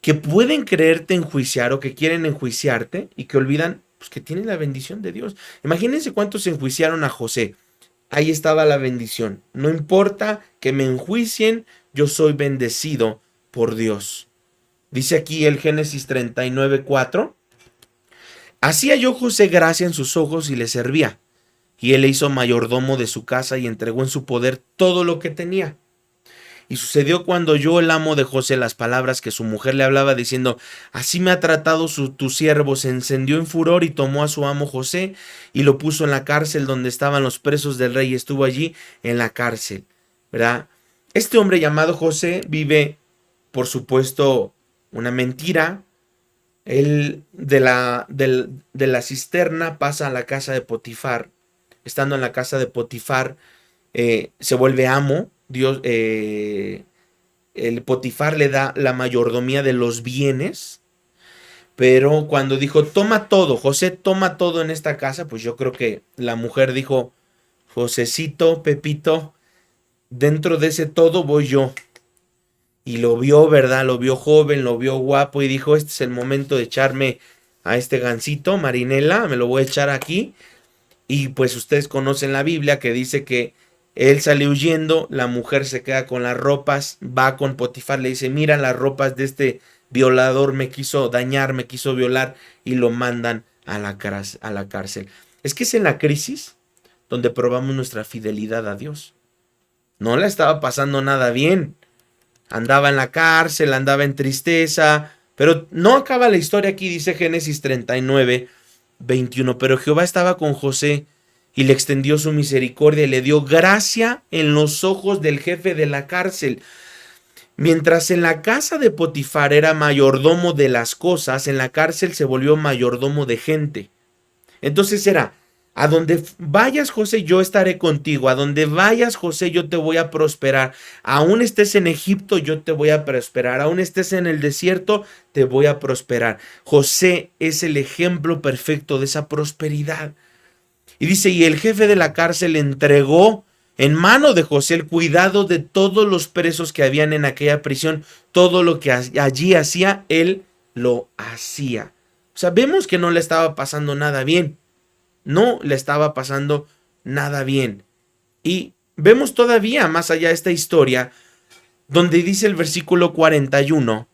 que pueden creerte enjuiciar o que quieren enjuiciarte y que olvidan pues, que tienen la bendición de Dios? Imagínense cuántos enjuiciaron a José. Ahí estaba la bendición. No importa que me enjuicien, yo soy bendecido por Dios. Dice aquí el Génesis 39:4. Así halló José gracia en sus ojos y le servía. Y él le hizo mayordomo de su casa y entregó en su poder todo lo que tenía. Y sucedió cuando oyó el amo de José las palabras que su mujer le hablaba, diciendo: así me ha tratado tu siervo. Se encendió en furor y tomó a su amo José y lo puso en la cárcel donde estaban los presos del rey. Estuvo allí en la cárcel, ¿verdad? Este hombre llamado José vive, por supuesto, una mentira. Él de la cisterna pasa a la casa de Potifar. Estando en la casa de Potifar, se vuelve amo. El Potifar le da la mayordomía de los bienes. Pero cuando dijo: toma todo, José, toma todo en esta casa, pues yo creo que la mujer dijo: Josecito, Pepito, dentro de ese todo voy yo. Y lo vio, ¿verdad? Lo vio joven, lo vio guapo y dijo: este es el momento de echarme a este gansito, Marinela, me lo voy a echar aquí. Y pues ustedes conocen la Biblia que dice que él sale huyendo, la mujer se queda con las ropas, va con Potifar, le dice: mira, las ropas de este violador me quiso dañar, me quiso violar, y lo mandan a la cárcel. Es que es en la crisis donde probamos nuestra fidelidad a Dios. No la estaba pasando nada bien. Andaba en la cárcel, andaba en tristeza, pero no acaba la historia aquí, dice Génesis 39, 21. Pero Jehová estaba con José y le extendió su misericordia y le dio gracia en los ojos del jefe de la cárcel. Mientras en la casa de Potifar era mayordomo de las cosas, en la cárcel se volvió mayordomo de gente. Entonces era: a donde vayas, José, yo estaré contigo. A donde vayas, José, yo te voy a prosperar. Aún estés en Egipto, yo te voy a prosperar. Aún estés en el desierto, te voy a prosperar. José es el ejemplo perfecto de esa prosperidad. Y dice: y el jefe de la cárcel entregó en mano de José el cuidado de todos los presos que habían en aquella prisión. Todo lo que allí hacía, él lo hacía. O sea, vemos que no le estaba pasando nada bien. No le estaba pasando nada bien. Y vemos todavía más allá de esta historia, donde dice el versículo 41,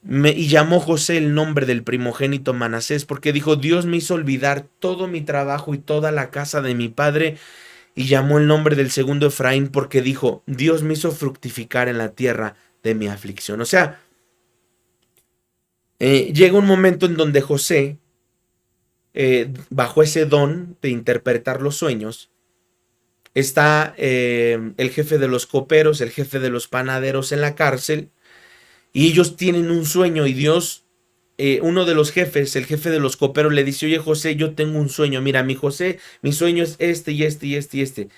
y llamó José el nombre del primogénito Manasés, porque dijo: Dios me hizo olvidar todo mi trabajo y toda la casa de mi padre. Y llamó el nombre del segundo Efraín, porque dijo: Dios me hizo fructificar en la tierra de mi aflicción. O sea, llega un momento en donde José, bajo ese don de interpretar los sueños, está el jefe de los coperos, el jefe de los panaderos en la cárcel, y ellos tienen un sueño, y Dios, uno de los jefes, el jefe de los coperos, le dice: oye, José, yo tengo un sueño. Mira, mi José, mi sueño es este y este y este y este.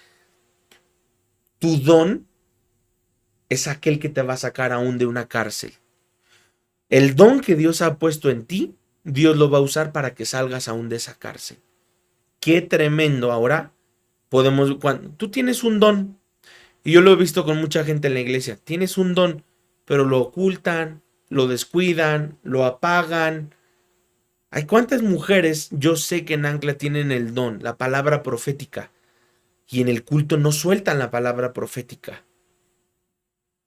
Tu don es aquel que te va a sacar aún de una cárcel. El don que Dios ha puesto en ti, Dios lo va a usar para que salgas aún de esa cárcel. Qué tremendo. Ahora cuando tú tienes un don, y yo lo he visto con mucha gente en la iglesia, tienes un don, pero lo ocultan, lo descuidan, lo apagan. Hay cuántas mujeres yo sé que en Ancla tienen el don, la palabra profética, y en el culto no sueltan la palabra profética.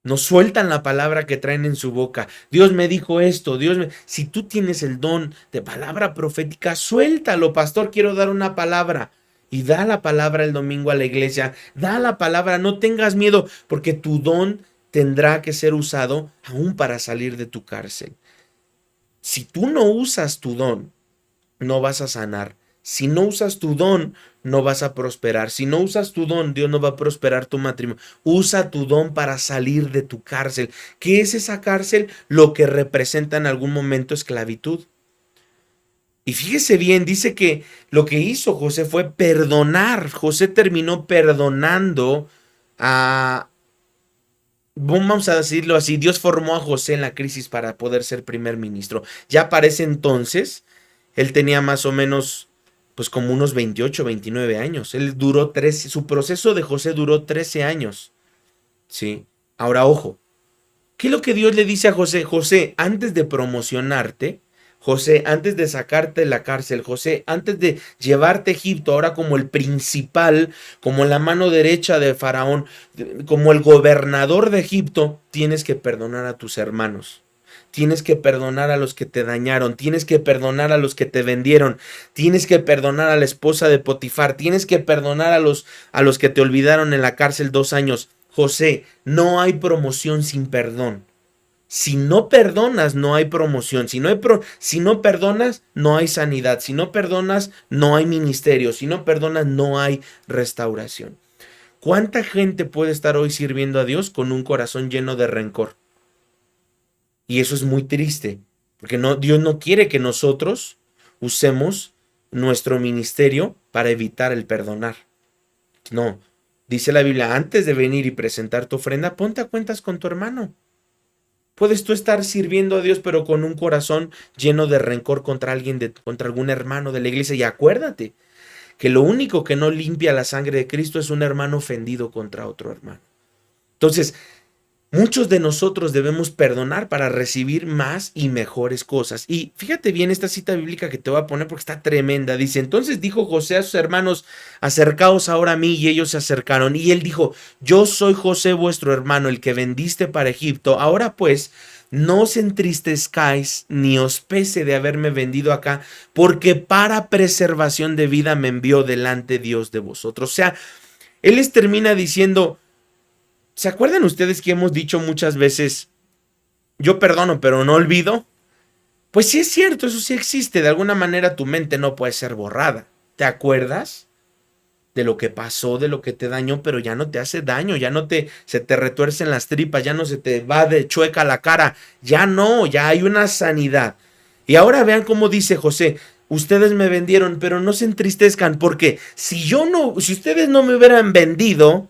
No sueltan la palabra que traen en su boca. Dios me dijo esto, Si tú tienes el don de palabra profética, suéltalo. Pastor, quiero dar una palabra. Y da la palabra el domingo a la iglesia. Da la palabra, no tengas miedo, porque tu don tendrá que ser usado aún para salir de tu cárcel. Si tú no usas tu don, no vas a sanar. Si no usas tu don, no vas a prosperar. Si no usas tu don, Dios no va a prosperar tu matrimonio. Usa tu don para salir de tu cárcel. ¿Qué es esa cárcel? Lo que representa en algún momento esclavitud. Y fíjese bien, dice que lo que hizo José fue perdonar. José terminó perdonando a... Vamos a decirlo así, Dios formó a José en la crisis para poder ser primer ministro. Ya para ese entonces, él tenía más o menos, pues como unos 28, 29 años. Él duró 13, su proceso de José duró 13 años. Sí. Ahora, ojo, ¿qué es lo que Dios le dice a José? José, antes de promocionarte, José, antes de sacarte de la cárcel, José, antes de llevarte a Egipto, ahora como el principal, como la mano derecha de Faraón, como el gobernador de Egipto, tienes que perdonar a tus hermanos. Tienes que perdonar a los que te dañaron, tienes que perdonar a los que te vendieron, tienes que perdonar a la esposa de Potifar, tienes que perdonar a los que te olvidaron en la cárcel 2 años. José, no hay promoción sin perdón. Si no perdonas, no hay promoción. Si no perdonas, no hay sanidad. Si no perdonas, no hay ministerio. Si no perdonas, no hay restauración. ¿Cuánta gente puede estar hoy sirviendo a Dios con un corazón lleno de rencor? Y eso es muy triste, porque Dios no quiere que nosotros usemos nuestro ministerio para evitar el perdonar. No, dice la Biblia, antes de venir y presentar tu ofrenda, ponte a cuentas con tu hermano. Puedes tú estar sirviendo a Dios, pero con un corazón lleno de rencor contra contra algún hermano de la iglesia. Y acuérdate que lo único que no limpia la sangre de Cristo es un hermano ofendido contra otro hermano. Entonces, muchos de nosotros debemos perdonar para recibir más y mejores cosas. Y fíjate bien esta cita bíblica que te voy a poner porque está tremenda. Dice, entonces dijo José a sus hermanos, acercaos ahora a mí, y ellos se acercaron. Y él dijo, yo soy José vuestro hermano, el que vendiste para Egipto. Ahora pues, no os entristezcáis ni os pese de haberme vendido acá, porque para preservación de vida me envió delante Dios de vosotros. O sea, él les termina diciendo, ¿se acuerdan ustedes que hemos dicho muchas veces, yo perdono pero no olvido? Pues sí es cierto, eso sí existe. De alguna manera tu mente no puede ser borrada. ¿Te acuerdas de lo que pasó, de lo que te dañó, pero ya no te hace daño, se te retuercen las tripas, ya no se te va de chueca la cara, ya no, ya hay una sanidad. Y ahora vean cómo dice José, ustedes me vendieron, pero no se entristezcan, porque si ustedes no me hubieran vendido,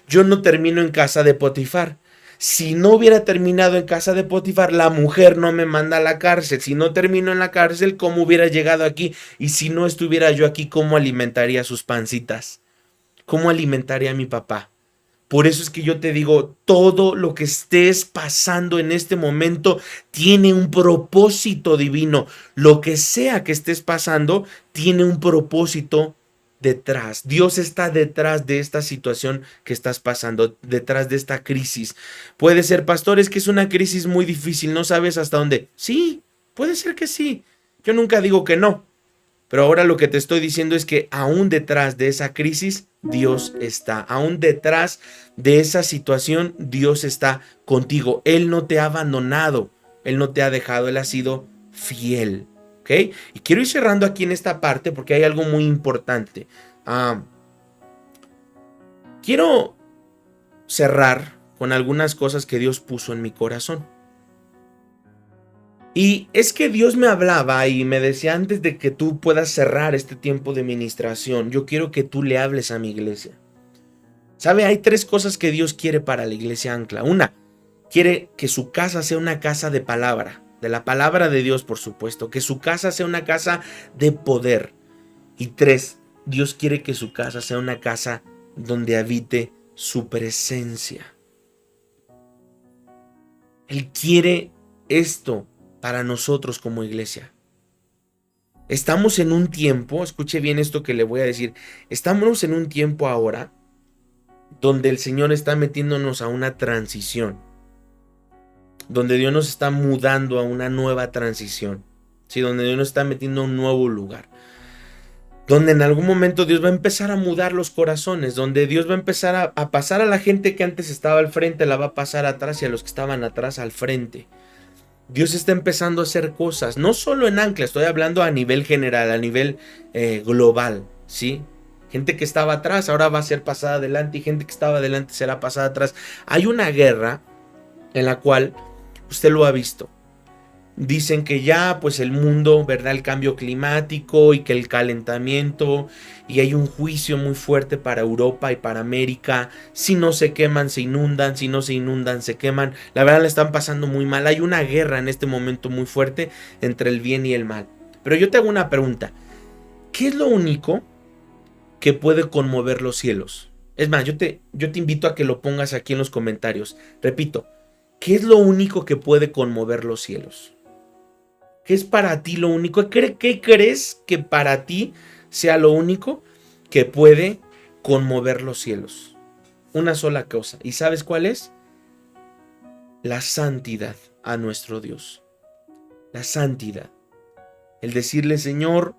yo no termino en casa de Potifar. Si no hubiera terminado en casa de Potifar, la mujer no me manda a la cárcel. Si no termino en la cárcel, ¿cómo hubiera llegado aquí? Y si no estuviera yo aquí, ¿cómo alimentaría sus pancitas? ¿Cómo alimentaría a mi papá? Por eso es que yo te digo, todo lo que estés pasando en este momento tiene un propósito divino. Lo que sea que estés pasando tiene un propósito detrás. Dios está detrás de esta situación que estás pasando, detrás de esta crisis. Puede ser, pastor, es que es una crisis muy difícil, no sabes hasta dónde. Sí, puede ser que sí. Yo nunca digo que no. Pero ahora lo que te estoy diciendo es que aún detrás de esa crisis, Dios está. Aún detrás de esa situación, Dios está contigo. Él no te ha abandonado. Él no te ha dejado. Él ha sido fiel. ¿Ok? Y quiero ir cerrando aquí en esta parte porque hay algo muy importante. Quiero cerrar con algunas cosas que Dios puso en mi corazón. Y es que Dios me hablaba y me decía, antes de que tú puedas cerrar este tiempo de ministración, yo quiero que tú le hables a mi iglesia. ¿Sabe? Hay 3 cosas que Dios quiere para la iglesia Ancla. Una, quiere que su casa sea una casa de palabra, de la palabra de Dios, por supuesto. Que su casa sea una casa de poder. Y 3, Dios quiere que su casa sea una casa donde habite su presencia. Él quiere esto para nosotros como iglesia. Estamos en un tiempo, escuche bien esto que le voy a decir, estamos en un tiempo ahora donde el Señor está metiéndonos a una transición, donde Dios nos está mudando a una nueva transición, ¿sí? Donde Dios nos está metiendo a un nuevo lugar, donde en algún momento Dios va a empezar a mudar los corazones, donde Dios va a empezar a pasar a la gente que antes estaba al frente, la va a pasar atrás, y a los que estaban atrás al frente. Dios está empezando a hacer cosas, no solo en Ancla, estoy hablando a nivel general, a nivel global, ¿sí? Gente que estaba atrás ahora va a ser pasada adelante, y gente que estaba adelante será pasada atrás. Hay una guerra en la cual usted lo ha visto. Dicen que ya, pues el mundo, ¿verdad? El cambio climático y que el calentamiento, y hay un juicio muy fuerte para Europa y para América. Si no se queman, se inundan, si no se inundan, se queman. La verdad, la están pasando muy mal. Hay una guerra en este momento muy fuerte entre el bien y el mal. Pero yo te hago una pregunta. ¿Qué es lo único que puede conmover los cielos? Es más, yo te invito a que lo pongas aquí en los comentarios. Repito, ¿qué es lo único que puede conmover los cielos? ¿Qué es para ti lo único? ¿Qué crees que para ti sea lo único que puede conmover los cielos? Una sola cosa. ¿Y sabes cuál es? La santidad a nuestro Dios. La santidad. El decirle, Señor,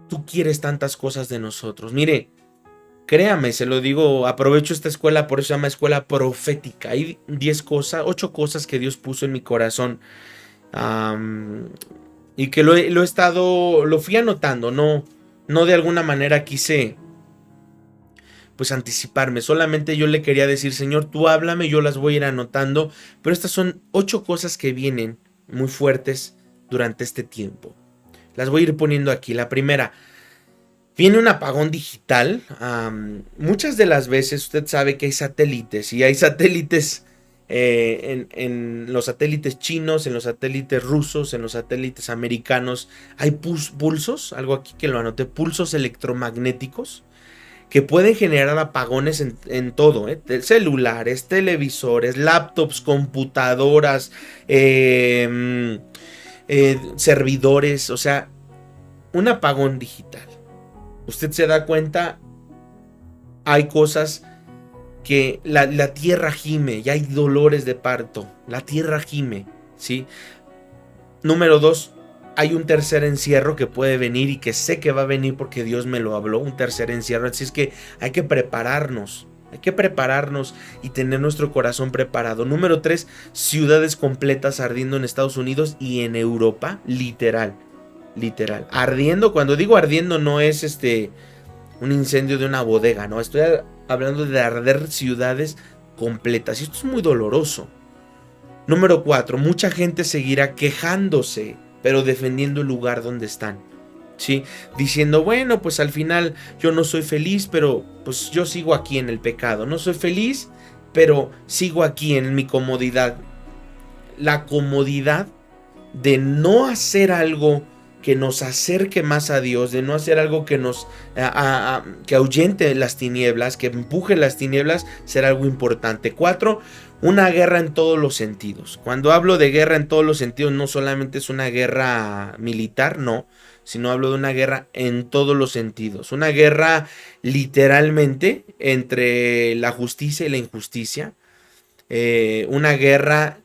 tú quieres tantas cosas de nosotros. Mire, Créame, se lo digo, aprovecho esta escuela, por eso se llama escuela profética. Hay 10 cosas, 8 cosas que Dios puso en mi corazón. am, y que lo fui anotando, no de alguna manera quise pues anticiparme. Solamente yo le quería decir, Señor, tú háblame, yo las voy a ir anotando. Pero estas son 8 cosas que vienen muy fuertes durante este tiempo. Las voy a ir poniendo aquí. La primera, viene un apagón digital. Muchas de las veces usted sabe que hay satélites y hay satélites en los satélites chinos, en los satélites rusos, en los satélites americanos. Hay pulsos, algo aquí que lo anoté, pulsos electromagnéticos que pueden generar apagones en todo, celulares, televisores, laptops, computadoras, servidores, o sea, un apagón digital. Usted se da cuenta, hay cosas que la tierra gime, ya hay dolores de parto, la tierra gime, ¿sí? Número 2, hay un tercer encierro que puede venir y que sé que va a venir porque Dios me lo habló, un tercer encierro, así es que hay que prepararnos y tener nuestro corazón preparado. Número 3, ciudades completas ardiendo en Estados Unidos y en Europa, literal, ardiendo. Cuando digo ardiendo no es un incendio de una bodega, no, estoy hablando de arder ciudades completas y esto es muy doloroso. Número 4, mucha gente seguirá quejándose, pero defendiendo el lugar donde están, ¿sí? Diciendo, bueno, pues al final yo no soy feliz, pero pues yo sigo aquí en el pecado. No soy feliz, pero sigo aquí en mi comodidad. La comodidad de no hacer algo que nos acerque más a Dios, de no hacer algo que nos que ahuyente las tinieblas, que empuje las tinieblas, será algo importante. 4, una guerra en todos los sentidos. Cuando hablo de guerra en todos los sentidos, no solamente es una guerra militar, no, sino hablo de una guerra en todos los sentidos. Una guerra literalmente entre la justicia y la injusticia. Una guerra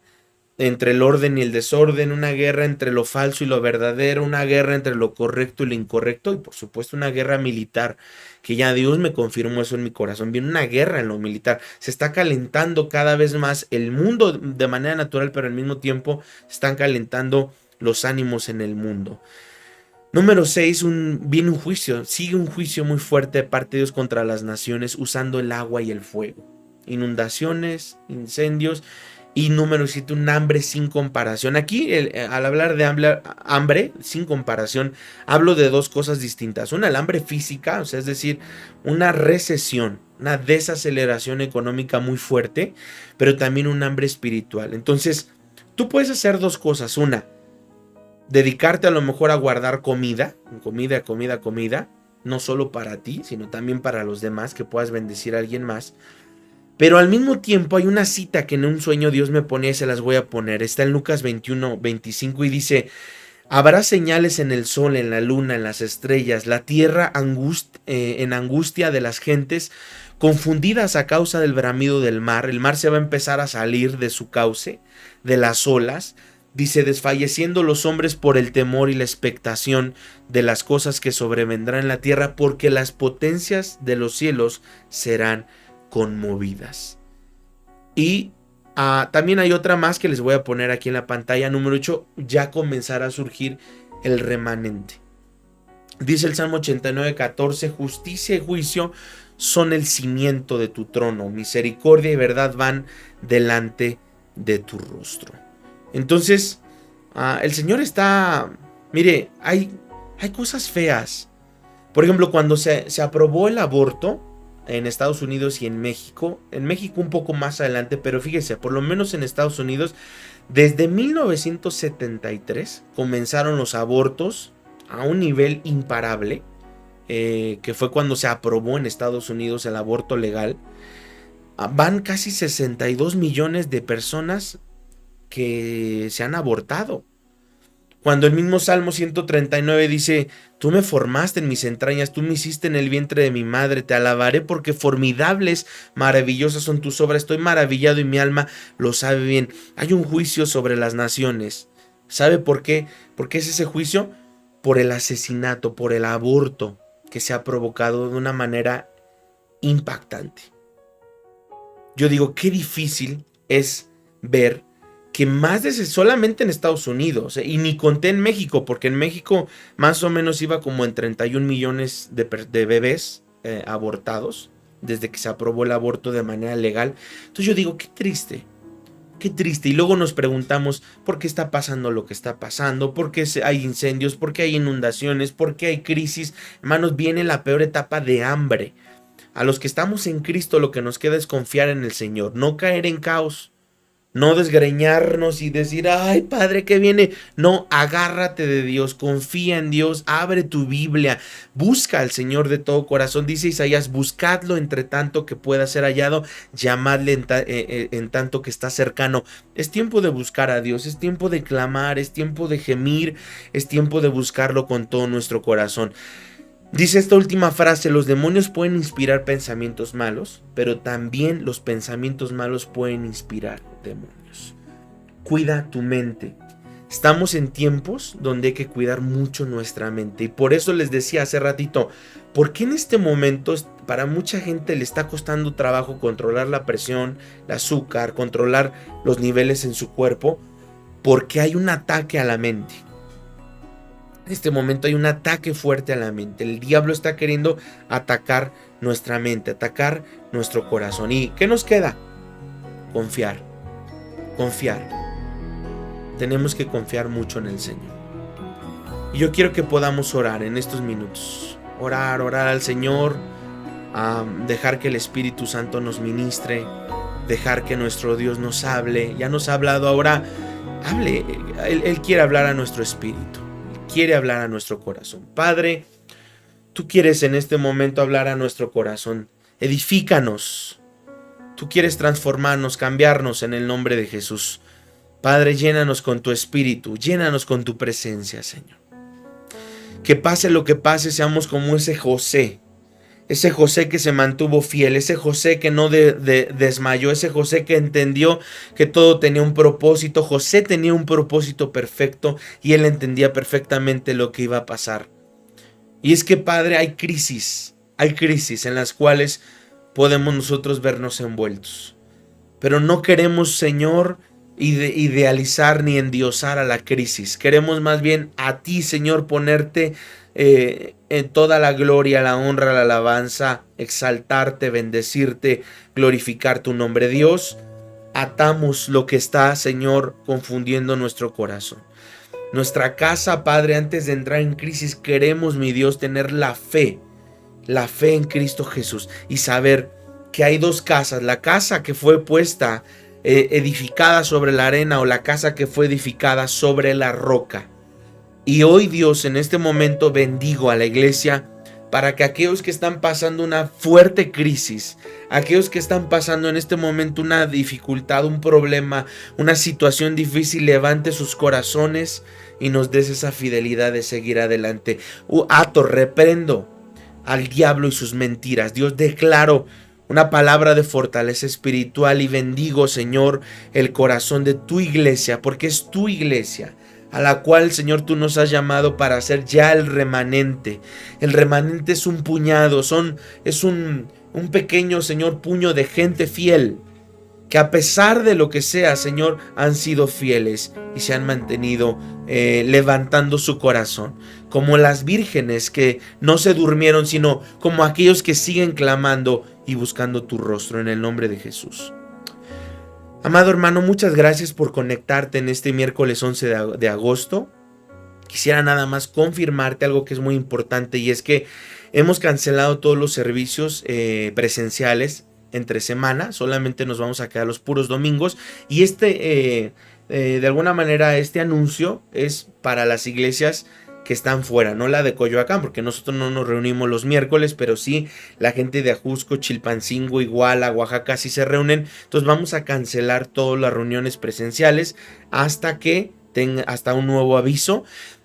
entre el orden y el desorden, una guerra entre lo falso y lo verdadero, una guerra entre lo correcto y lo incorrecto, y por supuesto una guerra militar, que ya Dios me confirmó eso en mi corazón. Viene una guerra en lo militar, se está calentando cada vez más el mundo de manera natural, pero al mismo tiempo se están calentando los ánimos en el mundo. Número 6, viene un juicio, sigue un juicio muy fuerte de parte de Dios contra las naciones usando el agua y el fuego. Inundaciones, incendios. Y número 7, un hambre sin comparación. Aquí, al hablar de hambre sin comparación, hablo de dos cosas distintas. Una, el hambre física, o sea, es decir, una recesión, una desaceleración económica muy fuerte, pero también un hambre espiritual. Entonces, tú puedes hacer dos cosas. Una, dedicarte a lo mejor a guardar comida, no solo para ti, sino también para los demás, que puedas bendecir a alguien más. Pero al mismo tiempo hay una cita que en un sueño Dios me ponía y se las voy a poner. Está en Lucas 21:25 y dice, habrá señales en el sol, en la luna, en las estrellas, la tierra en angustia de las gentes, confundidas a causa del bramido del mar. El mar se va a empezar a salir de su cauce, de las olas. Dice, desfalleciendo los hombres por el temor y la expectación de las cosas que sobrevendrán en la tierra, porque las potencias de los cielos serán conmovidas. Y también hay otra más que les voy a poner aquí en la pantalla. Número 8, ya comenzará a surgir el remanente. Dice el Salmo 89:14, justicia y juicio son el cimiento de tu trono, misericordia y verdad van delante de tu rostro. Entonces, el Señor está, mire, hay cosas feas. Por ejemplo, cuando se aprobó el aborto en Estados Unidos y en México un poco más adelante, pero fíjese, por lo menos en Estados Unidos, desde 1973 comenzaron los abortos a un nivel imparable, que fue cuando se aprobó en Estados Unidos el aborto legal. Van casi 62 millones de personas que se han abortado. Cuando el mismo Salmo 139 dice, tú me formaste en mis entrañas, tú me hiciste en el vientre de mi madre, te alabaré porque formidables, maravillosas son tus obras, estoy maravillado y mi alma lo sabe bien. Hay un juicio sobre las naciones. ¿Sabe por qué? ¿Por qué es ese juicio? Por el asesinato, por el aborto que se ha provocado de una manera impactante. Yo digo, qué difícil es ver que más de solamente en Estados Unidos, y ni conté en México, porque en México más o menos iba como en 31 millones de bebés abortados, desde que se aprobó el aborto de manera legal. Entonces yo digo, qué triste. Qué triste. Y luego nos preguntamos por qué está pasando lo que está pasando, por qué hay incendios, por qué hay inundaciones, por qué hay crisis. Hermanos, viene la peor etapa de hambre. A los que estamos en Cristo lo que nos queda es confiar en el Señor, no caer en caos, no desgreñarnos y decir, ay Padre, ¿qué viene? No, agárrate de Dios, confía en Dios, abre tu Biblia, busca al Señor de todo corazón. Dice Isaías, buscadlo entre tanto que pueda ser hallado, llamadle en tanto que está cercano. Es tiempo de buscar a Dios, es tiempo de clamar, es tiempo de gemir, es tiempo de buscarlo con todo nuestro corazón. Dice esta última frase, los demonios pueden inspirar pensamientos malos, pero también los pensamientos malos pueden inspirar demonios. Cuida tu mente. Estamos en tiempos donde hay que cuidar mucho nuestra mente, y por eso les decía hace ratito, ¿por qué en este momento para mucha gente le está costando trabajo controlar la presión, el azúcar, controlar los niveles en su cuerpo? Porque hay un ataque a la mente. En este momento hay un ataque fuerte a la mente. El diablo está queriendo atacar nuestra mente, atacar nuestro corazón. ¿Y qué nos queda? Confiar. Confiar. Tenemos que confiar mucho en el Señor. Y yo quiero que podamos orar en estos minutos. Orar al Señor. Dejar que el Espíritu Santo nos ministre. Dejar que nuestro Dios nos hable. Ya nos ha hablado, ahora hable. Él quiere hablar a nuestro espíritu. Quiere hablar a nuestro corazón. Padre, tú quieres en este momento hablar a nuestro corazón. Edifícanos. Tú quieres transformarnos, cambiarnos en el nombre de Jesús. Padre, llénanos con tu espíritu, llénanos con tu presencia, Señor. Que pase lo que pase, seamos como ese José que se mantuvo fiel, ese José que no desmayó, ese José que entendió que todo tenía un propósito. José tenía un propósito perfecto y él entendía perfectamente lo que iba a pasar. Y es que, Padre, hay crisis en las cuales podemos nosotros vernos envueltos. Pero no queremos, Señor, idealizar ni endiosar a la crisis. Queremos más bien a ti, Señor, ponerte en toda la gloria, la honra, la alabanza, exaltarte, bendecirte, glorificar tu nombre. Dios, atamos lo que está, Señor, confundiendo nuestro corazón. Nuestra casa, Padre, antes de entrar en crisis, queremos, mi Dios, tener la fe en Cristo Jesús y saber que hay dos casas, la casa que fue puesta, edificada sobre la arena, o la casa que fue edificada sobre la roca. Y hoy, Dios, en este momento bendigo a la iglesia para que aquellos que están pasando una fuerte crisis, aquellos que están pasando en este momento una dificultad, un problema, una situación difícil, levante sus corazones y nos des esa fidelidad de seguir adelante. Reprendo al diablo y sus mentiras. Dios, declaro una palabra de fortaleza espiritual y bendigo, Señor, el corazón de tu iglesia, porque es tu iglesia a la cual, Señor, tú nos has llamado para ser ya el remanente. El remanente es un puñado, es un pequeño, Señor, puño de gente fiel, que a pesar de lo que sea, Señor, han sido fieles y se han mantenido levantando su corazón, como las vírgenes que no se durmieron, sino como aquellos que siguen clamando y buscando tu rostro, en el nombre de Jesús. Amado hermano, muchas gracias por conectarte en este miércoles 11 de agosto. Quisiera nada más confirmarte algo que es muy importante, y es que hemos cancelado todos los servicios presenciales entre semana. Solamente nos vamos a quedar los puros domingos, y de alguna manera este anuncio es para las iglesias que están fuera, no la de Coyoacán, porque nosotros no nos reunimos los miércoles, pero sí la gente de Ajusco, Chilpancingo, Iguala, Oaxaca sí se reúnen. Entonces vamos a cancelar todas las reuniones presenciales hasta un nuevo aviso.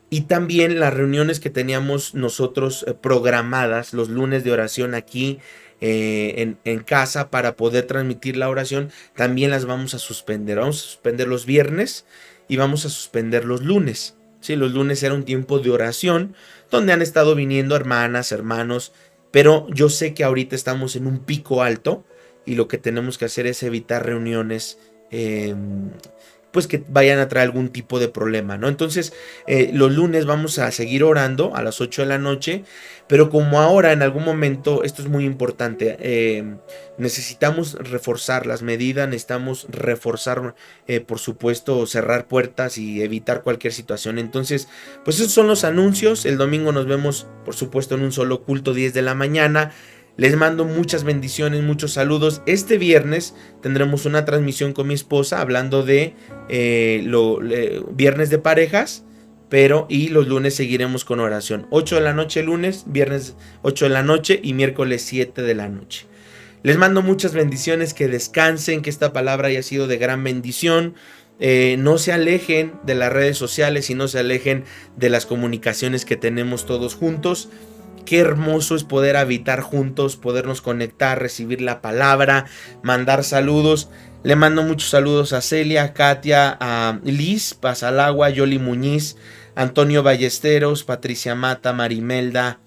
Y también las reuniones que teníamos nosotros programadas, los lunes de oración aquí en casa para poder transmitir la oración, también las vamos a suspender. Vamos a suspender los viernes y vamos a suspender los lunes. Sí, los lunes era un tiempo de oración donde han estado viniendo hermanas, hermanos, pero yo sé que ahorita estamos en un pico alto y lo que tenemos que hacer es evitar reuniones pues que vayan a traer algún tipo de problema, ¿no? Entonces, los lunes vamos a seguir orando a las 8 de la noche, pero como ahora en algún momento, esto es muy importante, necesitamos reforzar las medidas, necesitamos reforzar, por supuesto, cerrar puertas y evitar cualquier situación. Entonces, pues esos son los anuncios. El domingo nos vemos, por supuesto, en un solo culto, 10 de la mañana. Les mando muchas bendiciones, muchos saludos. Este viernes tendremos una transmisión con mi esposa hablando de viernes de parejas, pero y los lunes seguiremos con oración. 8 de la noche lunes, viernes 8 de la noche y miércoles 7 de la noche. Les mando muchas bendiciones, que descansen, que esta palabra haya sido de gran bendición. No se alejen de las redes sociales y no se alejen de las comunicaciones que tenemos todos juntos. Qué hermoso es poder habitar juntos, podernos conectar, recibir la palabra, mandar saludos. Le mando muchos saludos a Celia, a Katia, a Liz Pasalagua, Yoli Muñiz, Antonio Ballesteros, Patricia Mata, Marimelda,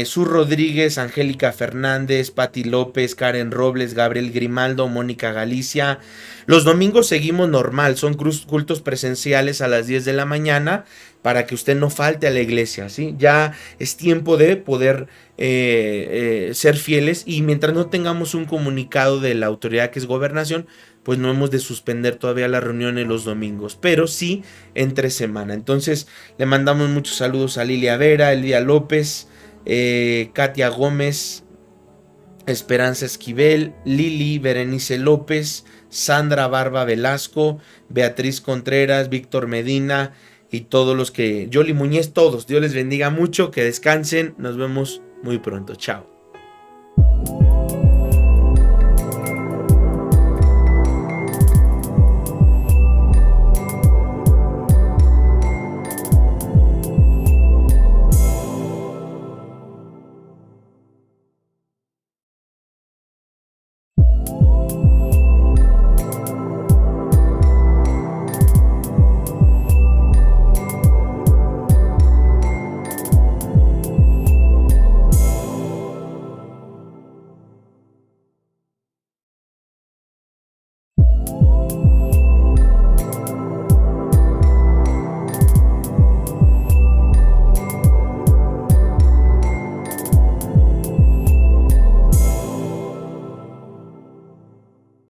Sur Rodríguez, Angélica Fernández, Pati López, Karen Robles, Gabriel Grimaldo, Mónica Galicia. Los domingos seguimos normal, son cultos presenciales a las 10 de la mañana para que usted no falte a la iglesia, ¿sí? Ya es tiempo de poder ser fieles, y mientras no tengamos un comunicado de la autoridad que es gobernación, pues no hemos de suspender todavía la reunión en los domingos, pero sí entre semana. Entonces le mandamos muchos saludos a Lilia Vera, Elia López, Katia Gómez, Esperanza Esquivel, Lili, Berenice López, Sandra Barba Velasco, Beatriz Contreras, Víctor Medina y todos los que, Yoli Muñez, todos. Dios les bendiga mucho, que descansen, nos vemos muy pronto, chao.